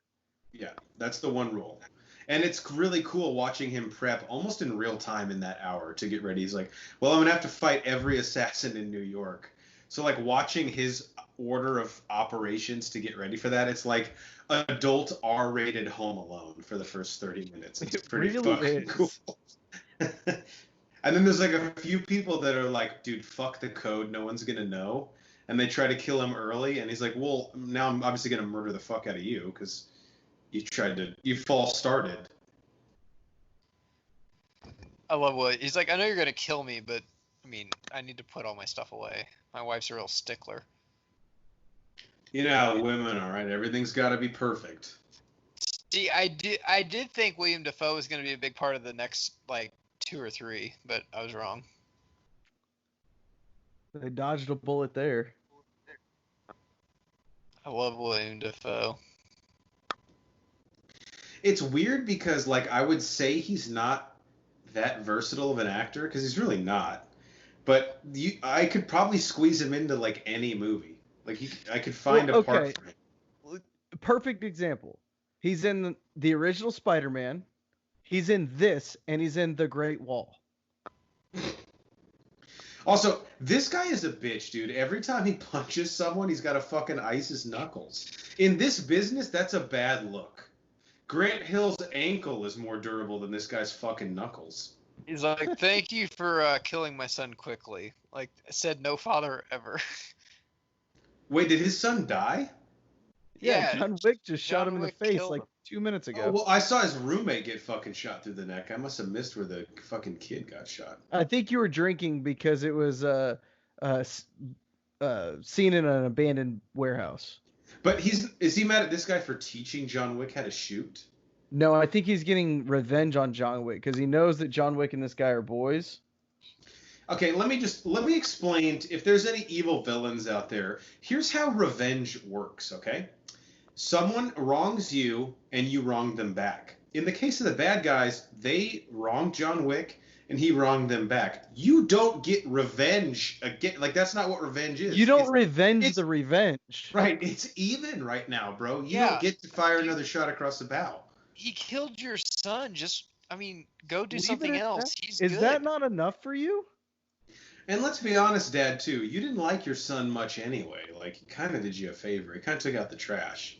Yeah, that's the one rule. And it's really cool watching him prep almost in real time in that hour to get ready. He's like, well, I'm going to have to fight every assassin in New York. So like watching his order of operations to get ready for that, it's like adult R-rated Home Alone for the first 30 minutes. It's pretty fucking cool. And then there's like a few people that are like, dude, fuck the code. No one's going to know. And they try to kill him early. And he's like, well, now I'm obviously going to murder the fuck out of you because you false started. I love what he's like. I know you're gonna kill me, but I mean, I need to put all my stuff away. My wife's a real stickler. You know how women are, right? Everything's got to be perfect. See, I did think William Dafoe was gonna be a big part of the next like 2 or 3, but I was wrong. They dodged a bullet there. I love William Dafoe. It's weird because, like, I would say he's not that versatile of an actor because he's really not. But I could probably squeeze him into like any movie. Like I could find a part for him. Perfect example. He's in the original Spider-Man. He's in this, and he's in The Great Wall. Also, this guy is a bitch, dude. Every time he punches someone, he's got to fucking ice his knuckles. In this business, that's a bad look. Grant Hill's ankle is more durable than this guy's fucking knuckles. He's like, thank you for killing my son quickly. Like, said no father ever. Wait, did his son die? Yeah, John Wick just shot him in the face like 2 minutes ago. Oh, well, I saw his roommate get fucking shot through the neck. I must have missed where the fucking kid got shot. I think you were drinking because it was seen in an abandoned warehouse. But is he mad at this guy for teaching John Wick how to shoot? No, I think he's getting revenge on John Wick because he knows that John Wick and this guy are boys. Okay, let me explain. If there's any evil villains out there, here's how revenge works. Okay, someone wrongs you, and you wrong them back. In the case of the bad guys, they wronged John Wick, and he wronged them back. You don't get revenge again. Like that's not what revenge is. You don't revenge It's the revenge. right. It's even right now, bro. You don't Yeah, get to fire another shot across the bow. he killed your son. Just, I mean, go do Leave it something at else. that. He's Is good. that not enough for you? And let's be honest, Dad, too. You didn't like your son much anyway. Like, he kind of did you a favor. He kind of took out the trash.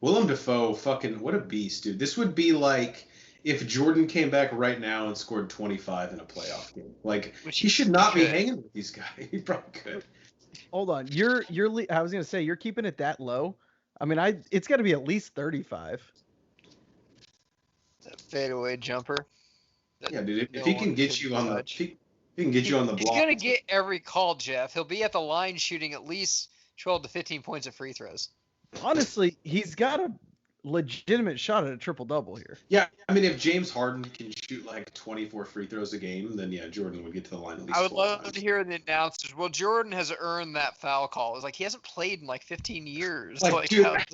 Willem Dafoe, fucking, what a beast, dude. This would be like if Jordan came back right now and scored 25 in a playoff game. Like, Which he should not be hanging with these guys. He probably could. Hold on. I was gonna say you're keeping it that low. I mean, it's got to be at least 35. That fadeaway jumper. Yeah, dude. If No he can one get could you on the, touch. if he can get you on the He's block. gonna get every call, Jeff. He'll be at the line shooting at least 12 to 15 points of free throws. Honestly, he's got a legitimate shot at a triple double here. Yeah, I mean, if James Harden can shoot like 24 free throws a game, then yeah, Jordan would get to the line at least I would 4 love times. to hear the announcers. Well, Jordan has earned that foul call. It's like he hasn't played in like 15 years. Like, dude, how's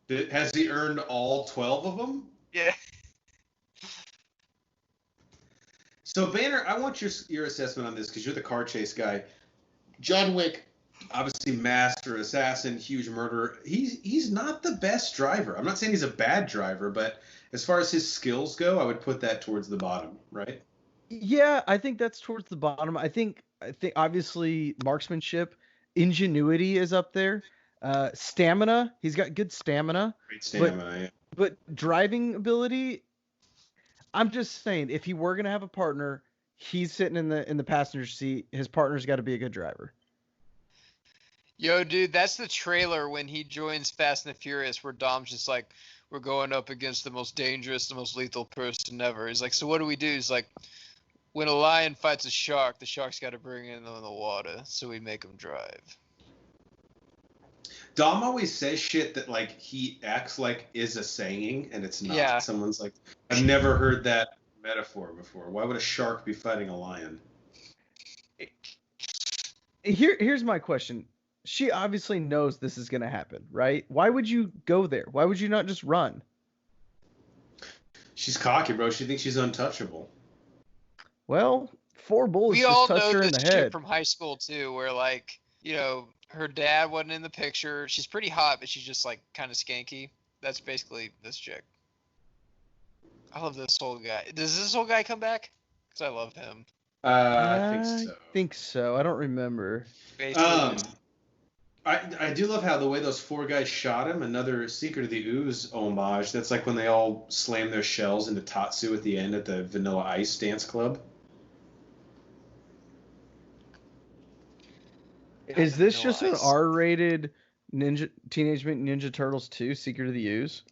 that? Has he earned all 12 of them? Yeah. So Banner, I want your assessment on this because you're the car chase guy. John Wick, obviously master assassin, huge murderer. He's not the best driver. I'm not saying he's a bad driver, but as far as his skills go, I would put that towards the bottom, right? Yeah, I think that's towards the bottom. I think obviously marksmanship, ingenuity is up there. Stamina, he's got good stamina. Great stamina. Yeah. But driving ability, I'm just saying, if he were gonna have a partner, he's sitting in the passenger seat. His partner's got to be a good driver. Yo, dude, that's the trailer when he joins Fast and the Furious, where Dom's just like, we're going up against the most dangerous, the most lethal person ever. He's like, so what do we do? He's like, when a lion fights a shark, the shark's got to bring in the water, so we make him drive. Dom always says shit that like he acts like is a saying, and it's not. Yeah. Someone's like, I've never heard that metaphor before. Why would a shark be fighting a lion? Here's my question. She obviously knows this is gonna happen, right? Why would you go there? Why would you not just run? She's cocky, bro. She thinks she's untouchable. Well, 4 bullets We just all touched know her in this the chick head. from high school, too, where, like, you know, her dad wasn't in the picture. She's pretty hot, but she's just, like, kind of skanky. That's basically this chick. I love this whole guy. Does this whole guy come back? Because I love him. I think so. I think so. I don't remember. Basically, I do love how the way those 4 guys shot him. Another Secret of the Ooze homage. That's like when they all slam their shells into Tatsu at the end at the Vanilla Ice dance club. Is this Vanilla just an Ice. R-rated Teenage Mutant Ninja Turtles 2 Secret of the Ooze?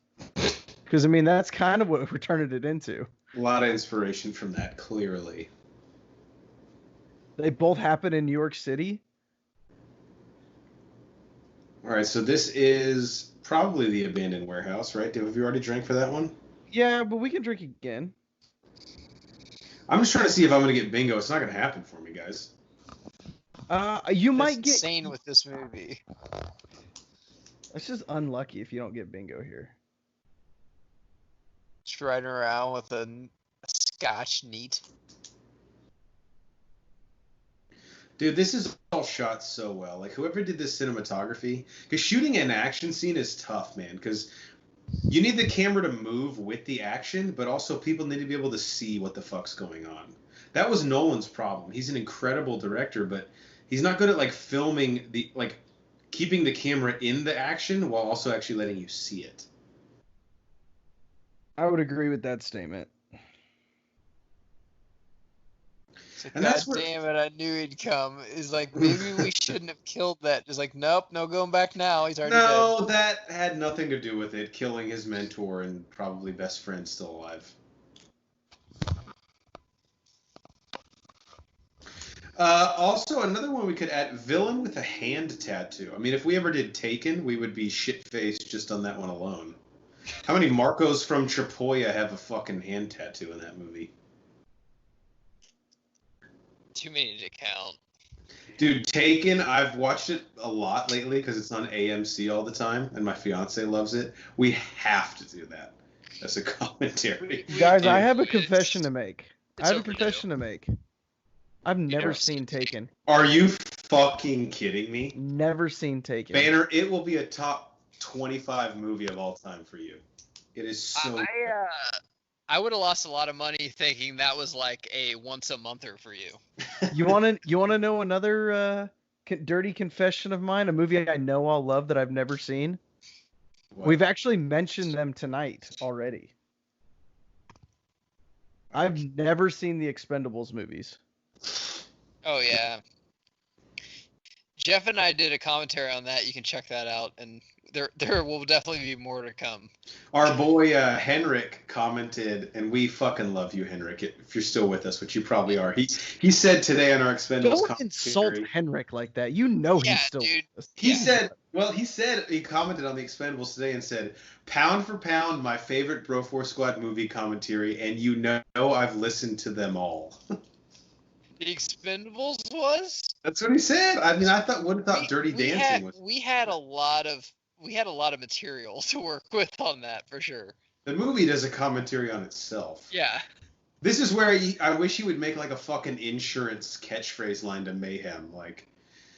Because, I mean, that's kind of what we're turning it into. A lot of inspiration from that, clearly. They both happen in New York City. All right, so this is probably the abandoned warehouse, right? Have you already drank for that one? Yeah, but we can drink again. I'm just trying to see if I'm going to get bingo. It's not going to happen for me, guys. You that's might get... insane with this movie. It's just unlucky if you don't get bingo here. Just riding around with a Scotch neat. Dude, this is all shot so well. Like, whoever did this cinematography, because shooting an action scene is tough, man, because you need the camera to move with the action, but also people need to be able to see what the fuck's going on. That was Nolan's problem. He's an incredible director, but he's not good at, like, filming the, like, keeping the camera in the action while also actually letting you see it. I would agree with that statement. It's like, And God that's where- damn it, I knew he'd come. It's like, maybe we shouldn't have killed that. It's like, nope, no going back now. He's already dead. No, that had nothing to do with it. Killing his mentor and probably best friend still alive. Also, another one we could add, villain with a hand tattoo. I mean, if we ever did Taken, we would be shit-faced just on that one alone. How many Marcos from Tripolia have a fucking hand tattoo in that movie? Too many to count. Dude, Taken, I've watched it a lot lately because it's on AMC all the time, and my fiance loves it. We have to do that as a commentary. Guys, I And- have a confession to make. I have a overdue. confession to make. I've never seen Taken. Are you fucking kidding me? Never seen Taken. Banner, it will be a top 25 movie of all time for you. It is so... I would have lost a lot of money thinking that was like a once a monther for you. You wanna know another dirty confession of mine? A movie I know I'll love that I've never seen. What? We've actually mentioned them tonight already. I've never seen the Expendables movies. Oh yeah. Jeff and I did a commentary on that. You can check that out, and there will definitely be more to come. Our boy Henrik commented, and we fucking love you, Henrik, if you're still with us, which you probably are. He said today on our Expendables Don't commentary... insult Henrik like that. You know Yeah, he's still dude. with us. He commented on the Expendables today and said, pound for pound, my favorite Broforce Squad movie commentary, and you know I've listened to them all. The Expendables was? That's what he said. I mean, would have thought Dirty Dancing was... We had a lot of material to work with on that for sure. The movie does a commentary on itself. Yeah. This is where I wish he would make like a fucking insurance catchphrase line to Mayhem, like,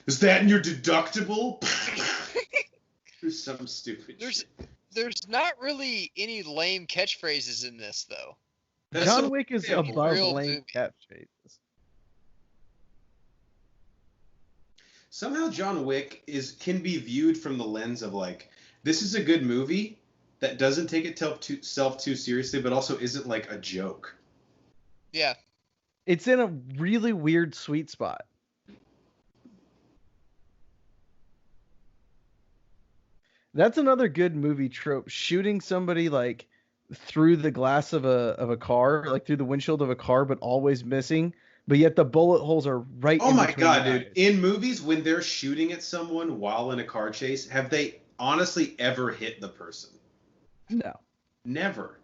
is that in your deductible? There's some stupid shit. There's not really any lame catchphrases in this though. John Wick is a above real lame movie. catchphrases. Somehow John Wick can be viewed from the lens of like, this is a good movie that doesn't take itself too seriously, but also isn't like a joke. Yeah. It's in a really weird sweet spot. That's another good movie trope. Shooting somebody like through the glass of a car, like through the windshield of a car, but always missing. But yet the bullet holes are right. Oh in my between god, the dude! eyes. In movies, when they're shooting at someone while in a car chase, have they honestly ever hit the person? No. Never.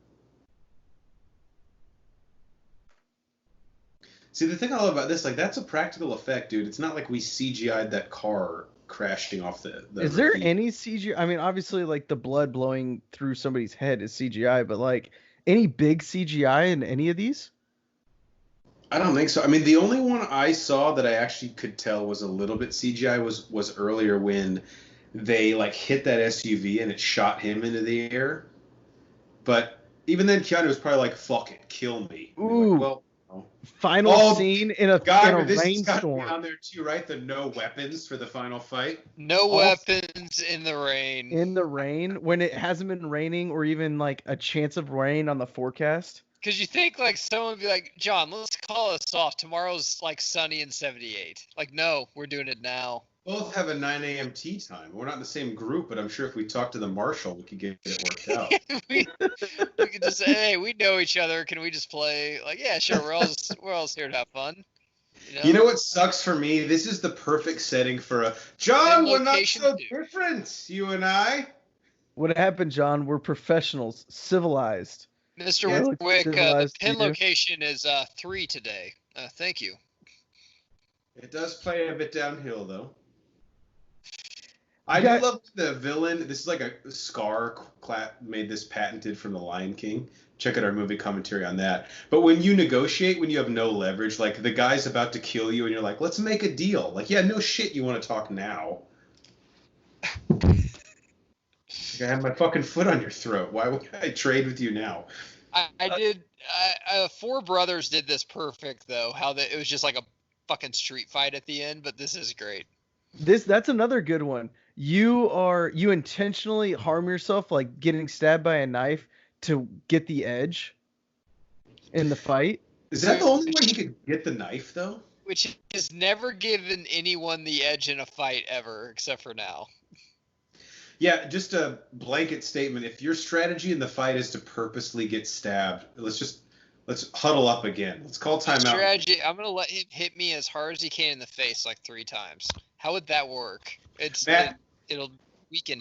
See, the thing I love about this, like, that's a practical effect, dude. It's not like we CGI'd that car crashing off the Is there ravine. any CGI? I mean, obviously, like the blood blowing through somebody's head is CGI, but like any big CGI in any of these? I don't think so. I mean, the only one I saw that I actually could tell was a little bit CGI was earlier when they like hit that SUV and it shot him into the air. But even then, Keanu was probably like, "Fuck it, kill me." And Ooh. like, well, no. Final Oh, scene in a this has got to be rainstorm. on there too, right? The no weapons for the final fight. No Also- weapons in the rain. In the rain when it hasn't been raining or even like a chance of rain on the forecast. Because you think like someone would be like, John, let's call this off. Tomorrow's like sunny and 78. Like, no, we're doing it now. Both have a 9 a.m. tea time. We're not in the same group, but I'm sure if we talk to the marshal, we could get it worked out. we could just say, hey, we know each other. Can we just play? Like, yeah, sure. We're all here to have fun. You know what sucks for me? This is the perfect setting for a John. Same We're not location, so dude. different, you and I. What happened, John? We're professionals, civilized. Mr. Yeah, looks Wick, the civilized to pin you. location is 3 today. Thank you. It does play a bit downhill, though. I got- do love the villain. This is like a Scar made this patented from The Lion King. Check out our movie commentary on that. But when you negotiate, when you have no leverage, like the guy's about to kill you and you're like, let's make a deal. Like, yeah, no shit, you want to talk now. Like, I have my fucking foot on your throat. Why would I trade with you now? I did. Four Brothers did this perfect though. It was just like a fucking street fight at the end, but this is great. That's another good one. You intentionally harm yourself, like getting stabbed by a knife to get the edge in the fight. Is that the only way he could get the knife, though? Which has never given anyone the edge in a fight ever, except for now. Yeah, just a blanket statement. If your strategy in the fight is to purposely get stabbed, let's huddle up again. Let's call timeout. Strategy. I'm gonna let him hit me as hard as he can in the face like 3 times. How would that work? It'll weaken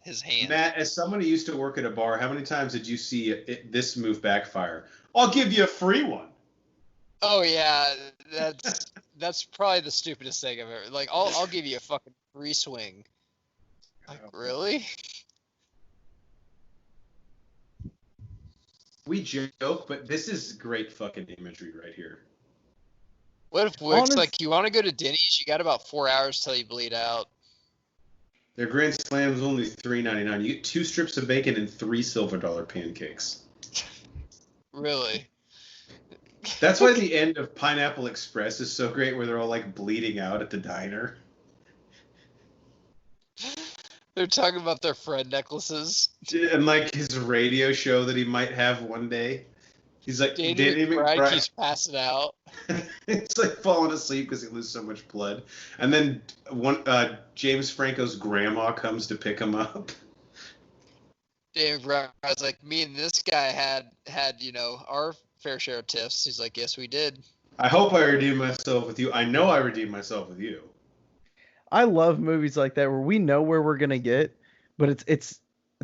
his hand. Matt, as someone who used to work at a bar, how many times did you see this move backfire? I'll give you a free one. Oh yeah, that's probably the stupidest thing I've ever. Like, I'll give you a fucking free swing. Like, really? We joke, but this is great fucking imagery right here. What if Wick's like, you want to go to Denny's? You got about 4 hours till you bleed out. Their Grand Slam is only $3.99. You get 2 strips of bacon and 3 silver dollar pancakes. Really? That's why the end of Pineapple Express is so great, where they're all like bleeding out at the diner. They're talking about their friend necklaces. And like his radio show that he might have one day. He's like, Danny Danny McBride keeps passing out. It's like falling asleep because he loses so much blood. And then James Franco's grandma comes to pick him up. Danny McBride's like, me and this guy had our fair share of tiffs. He's like, yes, we did. I hope I redeemed myself with you. I know I redeemed myself with you. I love movies like that where we know where we're gonna get, but it's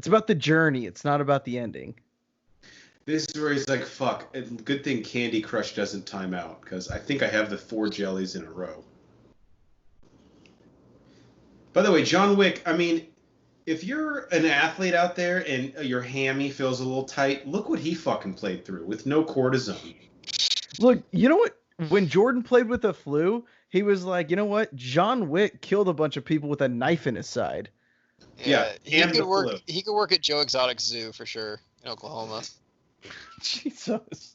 about the journey. It's not about the ending. This is where he's like, fuck, good thing Candy Crush doesn't time out, because I think I have the 4 jellies in a row. By the way, John Wick, I mean, if you're an athlete out there and your hammy feels a little tight, look what he fucking played through with no cortisone. Look, you know what? When Jordan played with the flu, he was like, you know what? John Wick killed a bunch of people with a knife in his side. Yeah, he could work at Joe Exotic Zoo for sure in Oklahoma. Jesus.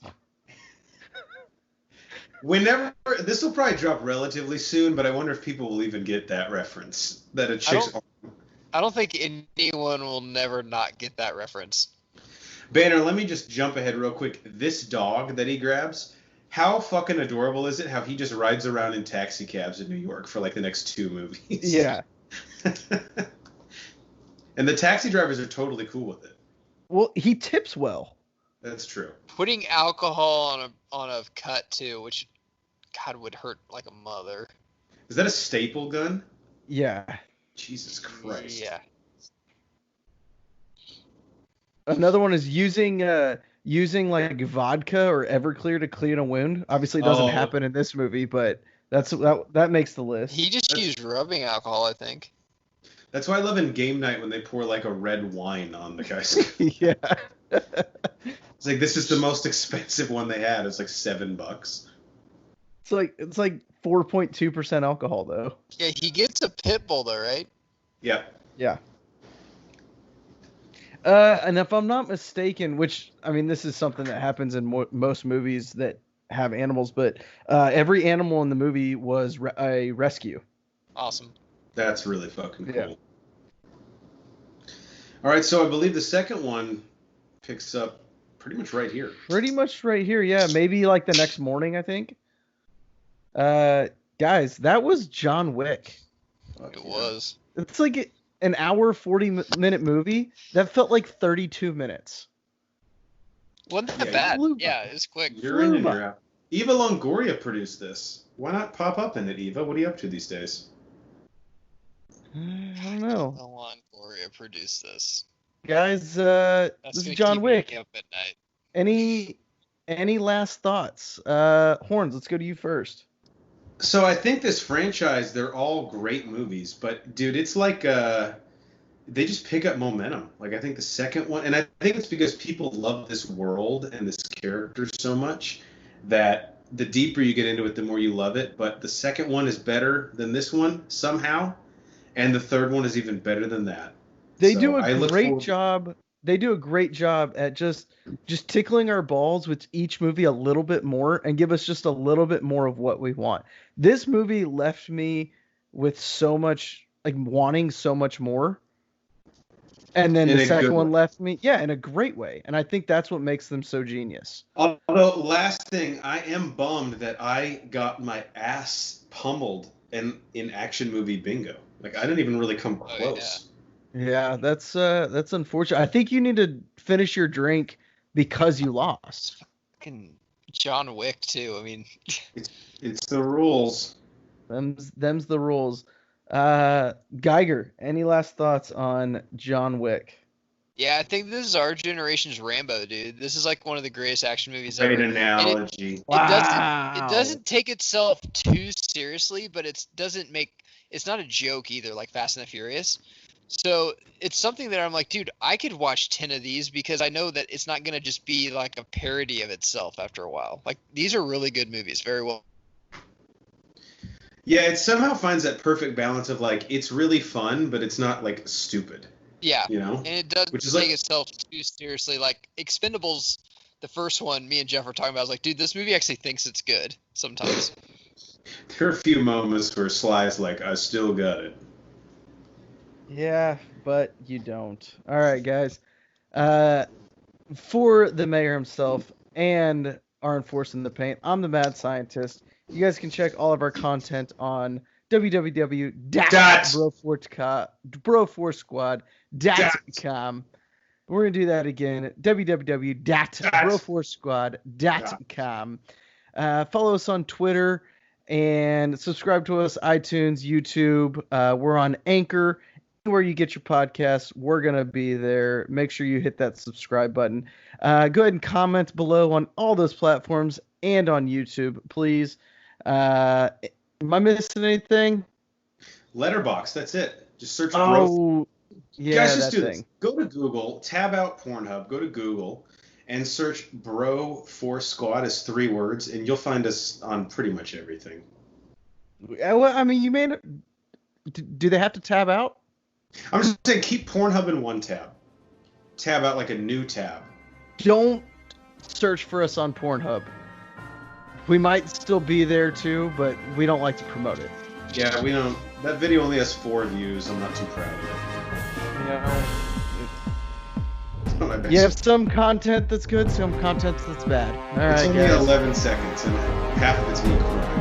Whenever this will probably drop relatively soon, but I wonder if people will even get that reference. That a chick's. I don't think anyone will never not get that reference. Banner, let me just jump ahead real quick. This dog that he grabs, how fucking adorable is it? How he just rides around in taxi cabs in New York for like the next 2 movies. Yeah. And the taxi drivers are totally cool with it. Well, he tips well. That's true. Putting alcohol on a cut too, which God would hurt like a mother. Is that a staple gun? Yeah. Jesus Christ. Yeah. Another one is using like vodka or Everclear to clean a wound. Obviously, it doesn't happen in this movie, but that makes the list. He just used rubbing alcohol, I think. That's why I love in Game Night when they pour like a red wine on the guy's. Yeah. It's like, this is the most expensive one they had. It's like $7. It's like 4.2% alcohol though. Yeah, he gets a pit bull though, right? Yeah. Yeah. And if I'm not mistaken, which I mean, this is something that happens in most movies that have animals, but every animal in the movie was a rescue. Awesome. That's really fucking cool. Yeah. All right, so I believe the second one picks up pretty much right here. Pretty much right here, yeah. Maybe like the next morning, I think. Guys, that was John Wick. It was. It's like an hour, 40-minute movie that felt like 32 minutes. Wasn't that bad? Yeah, it's quick. You're in and you're out. Eva Longoria produced this. Why not pop up in it, Eva? What are you up to these days? I don't know. How long Gloria produced this? Guys, this is John Wick. Up at night. Any last thoughts? Horns, let's go to you first. So I think this franchise, they're all great movies, but dude, it's like they just pick up momentum. Like I think the second one, and I think it's because people love this world and this character so much that the deeper you get into it, the more you love it. But the second one is better than this one somehow, and the third one is even better than that. They do a great job. They do a great job at just tickling our balls with each movie a little bit more and give us just a little bit more of what we want. This movie left me with so much, like wanting so much more. And then the second one left me, in a great way. And I think that's what makes them so genius. Although, last thing, I am bummed that I got my ass pummeled in action movie bingo. Like I didn't even really come close. Yeah, that's unfortunate. I think you need to finish your drink because you lost. Fucking John Wick too. I mean, it's the rules. Them's the rules. Geiger, any last thoughts on John Wick? Yeah, I think this is our generation's Rambo, dude. This is like one of the greatest action movies Great ever. analogy. It doesn't take itself too seriously, but it's not a joke either, like Fast and the Furious. So it's something that I'm like, dude, I could watch 10 of these because I know that it's not going to just be like a parody of itself after a while. Like, these are really good movies, very well. Yeah, it somehow finds that perfect balance of like, it's really fun, but it's not like stupid. Yeah, you know, and it doesn't which is take like, itself too seriously. Like Expendables, the first one, me and Jeff were talking about. I was like, dude, this movie actually thinks it's good sometimes. there are a few moments where Sly's like, I still got it. Yeah, but you don't. All right, guys. For the mayor himself and our Enforcing the Paint, I'm the Mad Scientist. You guys can check all of our content on www.brofoursquad.com. We're going to do that again. www.brofoursquad.com. Follow us on Twitter and subscribe to us, iTunes, YouTube. We're on Anchor. Where you get your podcasts, we're going to be there. Make sure you hit that subscribe button. Go ahead and comment below on all those platforms and on YouTube, please. Am I missing anything? Letterbox, that's it. Just search Bro. Yeah, guys, just that do thing. this. Go to Google, tab out Pornhub, go to Google, and search Bro Force Squad as 3 words, and you'll find us on pretty much everything. Well, I mean, you made it. Do they have to tab out? I'm just saying, keep Pornhub in one tab. Tab out like a new tab. Don't search for us on Pornhub. We might still be there too, but we don't like to promote it. Yeah, we don't. That video only has 4 views. I'm not too proud of it. You know, you have some content that's good, some content that's bad. All right, it's only guys. 11 seconds, and half of it's me crying.